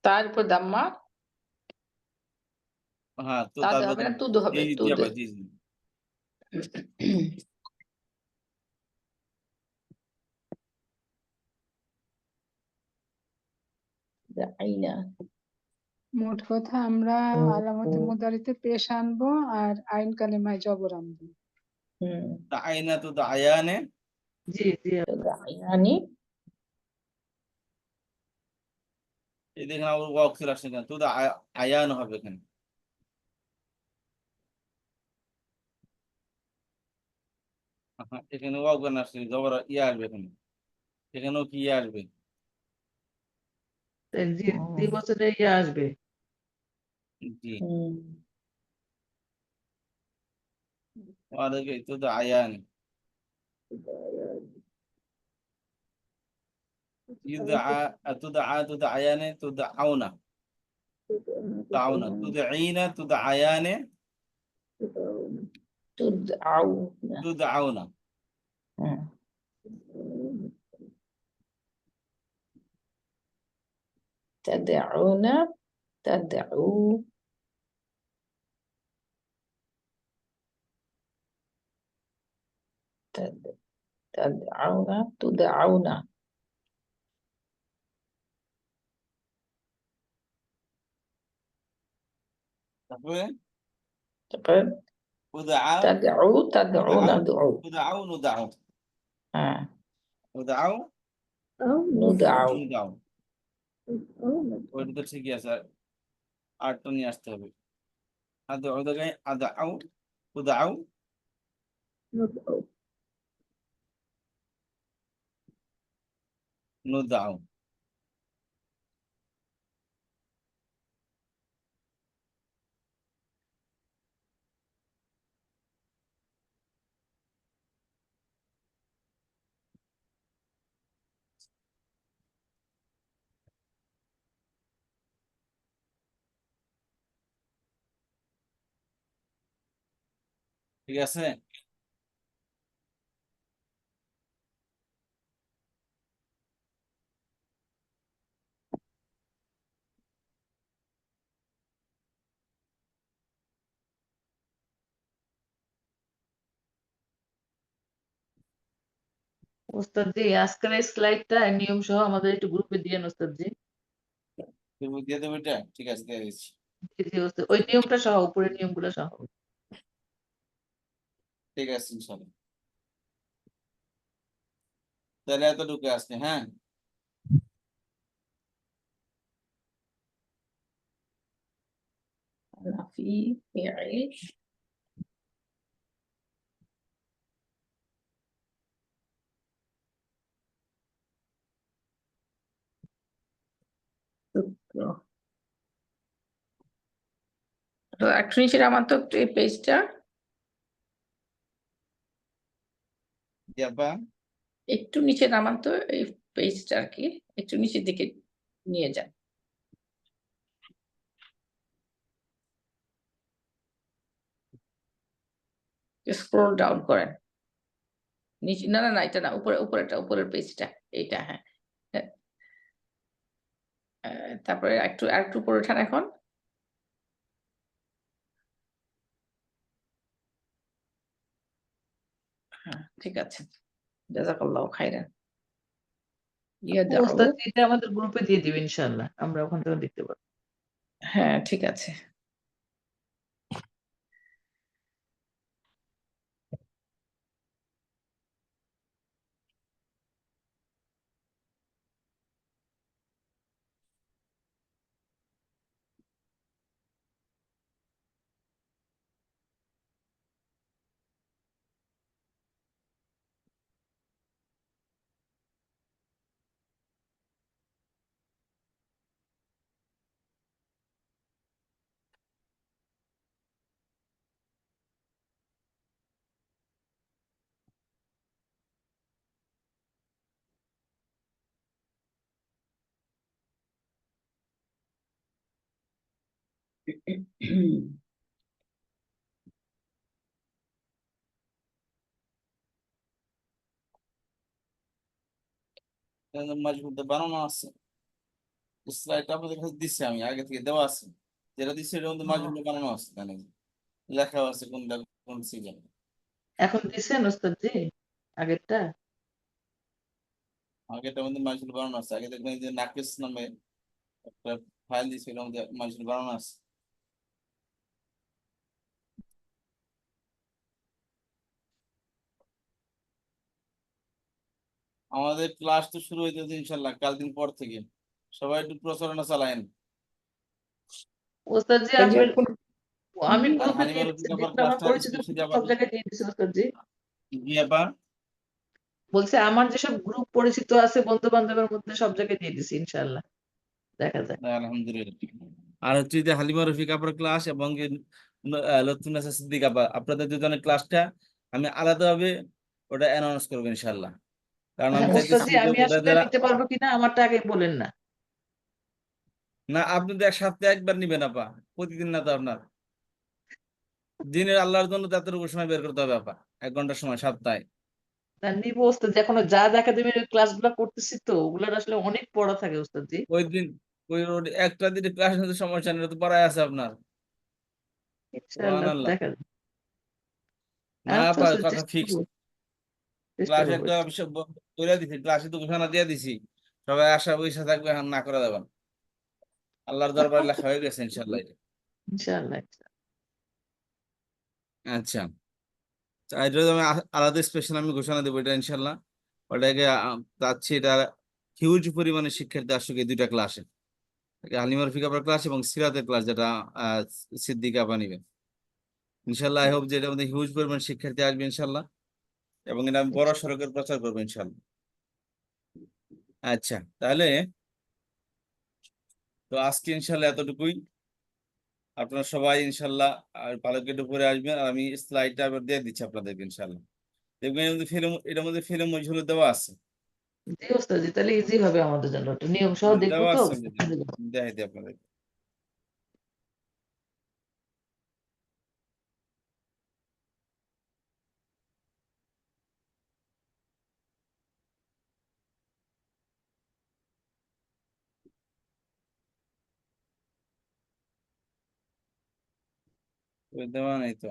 তারপর দাম্মা হ্যাঁ তো তাদ তারপর হবে না তুদ হবে জি জি তুদ আপা, জি জি দাইনা মোট কথা আমরা আলামতে মুদারিতে পেশ আনবো আর আইন কালেমায় জবর আনবো। তাআইনা তুদআয়ানে জি জি দাইয়ানি এই দেখেন আবার ওয়াও অক্ষর আসছে কেন তুদআয়ান হবে এখানে এখানে ওয়াও কেন আসছে জবর ইয়া আসবে এখানে এখানেও কি ইয়া আসবে জি বছরে ইয়ে আসবে জি আর তুদআয়ান يدعى تدعيان تدعون تدعين تدعيان تدعون تدعون تدعون تدعو تدعون تدعون তারপরে تدعو উদআ تدعون ادعو উদআউ নুদআউ হ্যাঁ উদআউ ندعو নুদআউ ওইটা তো ঠিকই আছে আটটা নিয়ে আসতে হবে আদআউ জায়গায় আদআউ উদআউ নুদআউ ঠিক আছে ওস্তাদ জি আজকের এই স্লাইডটা নিয়ম সহ আমাদের একটু গ্রুপে দিয়ে ওস্তাদ জি তুমি দিয়ে দেবে এটা ঠিক আছে দিয়ে দিচ্ছি জি, জি, ওস্তাদ ওই নিয়মটা সহ উপরের নিয়মগুলো সহ ঠিক আছে ইনশাআল্লাহ তাহলে এতটুকু আসছে হ্যাঁ أنا في فعل শুক্র তো একটু নিচে নামান তো এই পেজটা জি আপা একটু নিচে নামান তো এই পেজটা আর কি একটু নিচের দিকে নিয়ে যান স্ক্রল ডাউন করেন নিচে না না না এটা না উপরের পেজটা এইটা হ্যাঁ তারপরে একটু উপরে ওঠান এখন হ্যাঁ ঠিক আছে জাযাকাল্লাহু খাইরান ওস্তাদ এটা আমাদের গ্রুপে দিয়ে দিবেন ইনশাআল্লাহ আমরা ওখান থেকে দেখতে পাবো হ্যাঁ ঠিক আছে মাজহুরটা বানানো আছে, স্লাইডটা আপনাদের কাছে দিচ্ছি, আমি আগে থেকে দেওয়া আছে, যেটা দিচ্ছি এটার মধ্যে মাজহুরটা বানানো আছে, মানে লেখা আছে কোনটা কোন সিজন। এখন দিছেন ওস্তাদজি আগেরটা? আগেটার মধ্যে মাজহুর বানানো আছে, আগে দেখবেন এই যে নাকিস নামে একটা ফাইল দিয়েছিল, এর মধ্যে মাজহুর বানানো আছে। আমাদের ক্লাস তো শুরু হইতেছে ইনশাল্লাহ কাল দিন পর থেকে, সবাই একটু প্রচারণা চালায়েন। ওস্তাদজি ওই যে আপনার কোন- আমি আর গ্রুপে দিয়ে হানিমার দিচ্ছি, আপার যেগুলো আমার ক্লাসটা পরিচিত স্পেশালি সব আবার জায়গায় দিয়ে দিচ্ছি ওস্তাদজি। জি আপা, বলছে আমার যেসব গ্রুপ পরিচিত আছে বন্ধু বান্ধবের মধ্যে সব জায়গায় দিয়ে দিচ্ছি, ইনশাল্লাহ দেখা যাক। আলহামদুলিল্লাহ। আর হচ্ছে যে হালিমা রফিক আপার ক্লাস এবং লতুন্নেসা সিদ্দিক আপা, আপনাদের দুজনের ক্লাসটা আমি আলাদাভাবে ওটা অ্যানাউন্স করবো ইনশাল্লাহ, কারণ আমি চাইতেছি ওস্তাদজি যে আমি ওটা আসলে যারা, নিতে পারবো কিনা আমারটা আগে বলেন না। না আপনি তো এক সপ্তাহে একবার নিবেন আপা, প্রতিদিন না তো আপনার, দিনের আল্লাহর জন্য তো এতটুকু সময় বের করতে হবে আপা, 1 ঘন্টা সময় সপ্তাহে। তা নিবো ওস্তাদজি, এখনো জাজ একাডেমির ক্লাস গুলো করতেছি তো ওগুলোর আসলে অনেক পড়া থাকে ওস্তাদজি। ওই দিন একটা দিনে ক্লাস নিতে সমস্যা নেই, ওটা তো পড়ায় আছে আপনার। ইনশাল্লাহ সুবহানাল্লাহ। দেখা যাক। না আচ্ছা আপা, ওস্তাদ কথা চেষ্টা ফিক্স। করবো, চেষ্টা ক্লাসে করবো। একটা বিষয় করে দিছি, ক্লাসে তো ঘোষণা দিয়ে দিছি, সবাই আশা বসে থাকবে, এখন না করে দেবেন, আল্লাহর দরবারে লেখা হয়ে গেছে ইনশাল্লাহ এটা। ইনশাল্লাহ। আচ্ছা, তো এটা তো আমি আলাদা স্পেশাল আমি ঘোষণা দেবো এটা ইনশাল্লাহ। ওটাকে চাচ্ছি এটা হিউজ পরিমাণে শিক্ষার্থী আসুক এই 2টা ক্লাসে, হালিমার ফিকাপার ক্লাস এবং সিরাতের ক্লাস, যেটা সিদ্দিকা আপা নিবেন ইনশাল্লাহ। আই হোপ যে এটার মধ্যে হিউজ পরিমাণ শিক্ষার্থী আসবে ইনশাল্লাহ, এবং এটা আমি বড় সড়কের প্রচার করবো ইনশাল্লাহ। আচ্ছা তাহলে তো আজকে ইনশাল্লাহ এতটুকুই, আপনারা সবাই ইনশাল্লাহ আর ভালো করে পরে আসবেন, আর আমি স্লাইডটা আবার দিয়ে দিচ্ছি আপনাদেরকে ইনশাল্লাহ। দেখবেন এটার মধ্যে ফিল্ম মজুরি দেওয়া আছে, জি ওস্তাদজি, তাহলে ইজি হবে আমাদের জন্য, একটু নিয়ম সহ দেখবো দেওয়া তো। আছে দেখাই দিই আপনাদের। ওই দেওয়া নেই তো,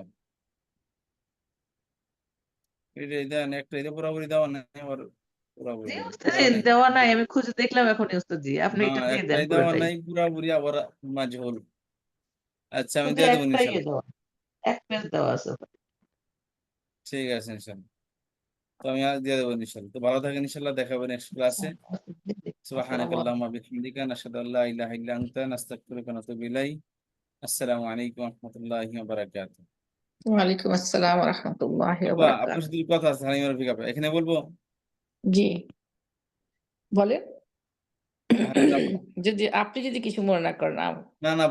এটা দেন একটা, এটা পুরোপুরি দেওয়া নেই, আবার পুরোপুরি জি দেওয়া ওস্তাদজি নেই। দেওয়া নাই, আমি খুঁজে দেখলাম এখন ওস্তাদজি, আপনি হ্যাঁ এটা দিয়ে দেন একটাই দেওয়া পুরোটাই। নাই পুরোপুরি, আবার মাজহুল। আচ্ছা আমি শুধু দিয়ে দেবো একটাই ইনশাল্লাহ। দেওয়া, এক পেজ দেওয়া আছে। ঠিক আছে ইনশাল্লাহ, তো আমি আর দিয়ে দেবো ইনশাল্লাহ। তো ভালো থাকেন ইনশাল্লাহ, দেখাবো নেক্সট ক্লাসে। আসসালামু সুবহানাকাল্লাহুম্মা বিহামদিকা নাশহাদু আল্লা ইলাহা ইল্লা আনতা নাস্তাগফিরুকা ওয়া নাতুবু ইলাইক। আসসালামু আলাইকুম ওয়া রাহমাতুল্লাহি ওয়া বারাকাতুহু। ওয়ালাইকুম আসসালাম ওয়া রাহমাতুল্লাহি ওয়া আপা আপনার বারাকাতুহু। সাথে একটু কথা আছে হালিমা রফিক আপা, এখানে বলবো? জি বলেন। হ্যাঁ, যদি আপনি যদি কিছু মনে না করেন না না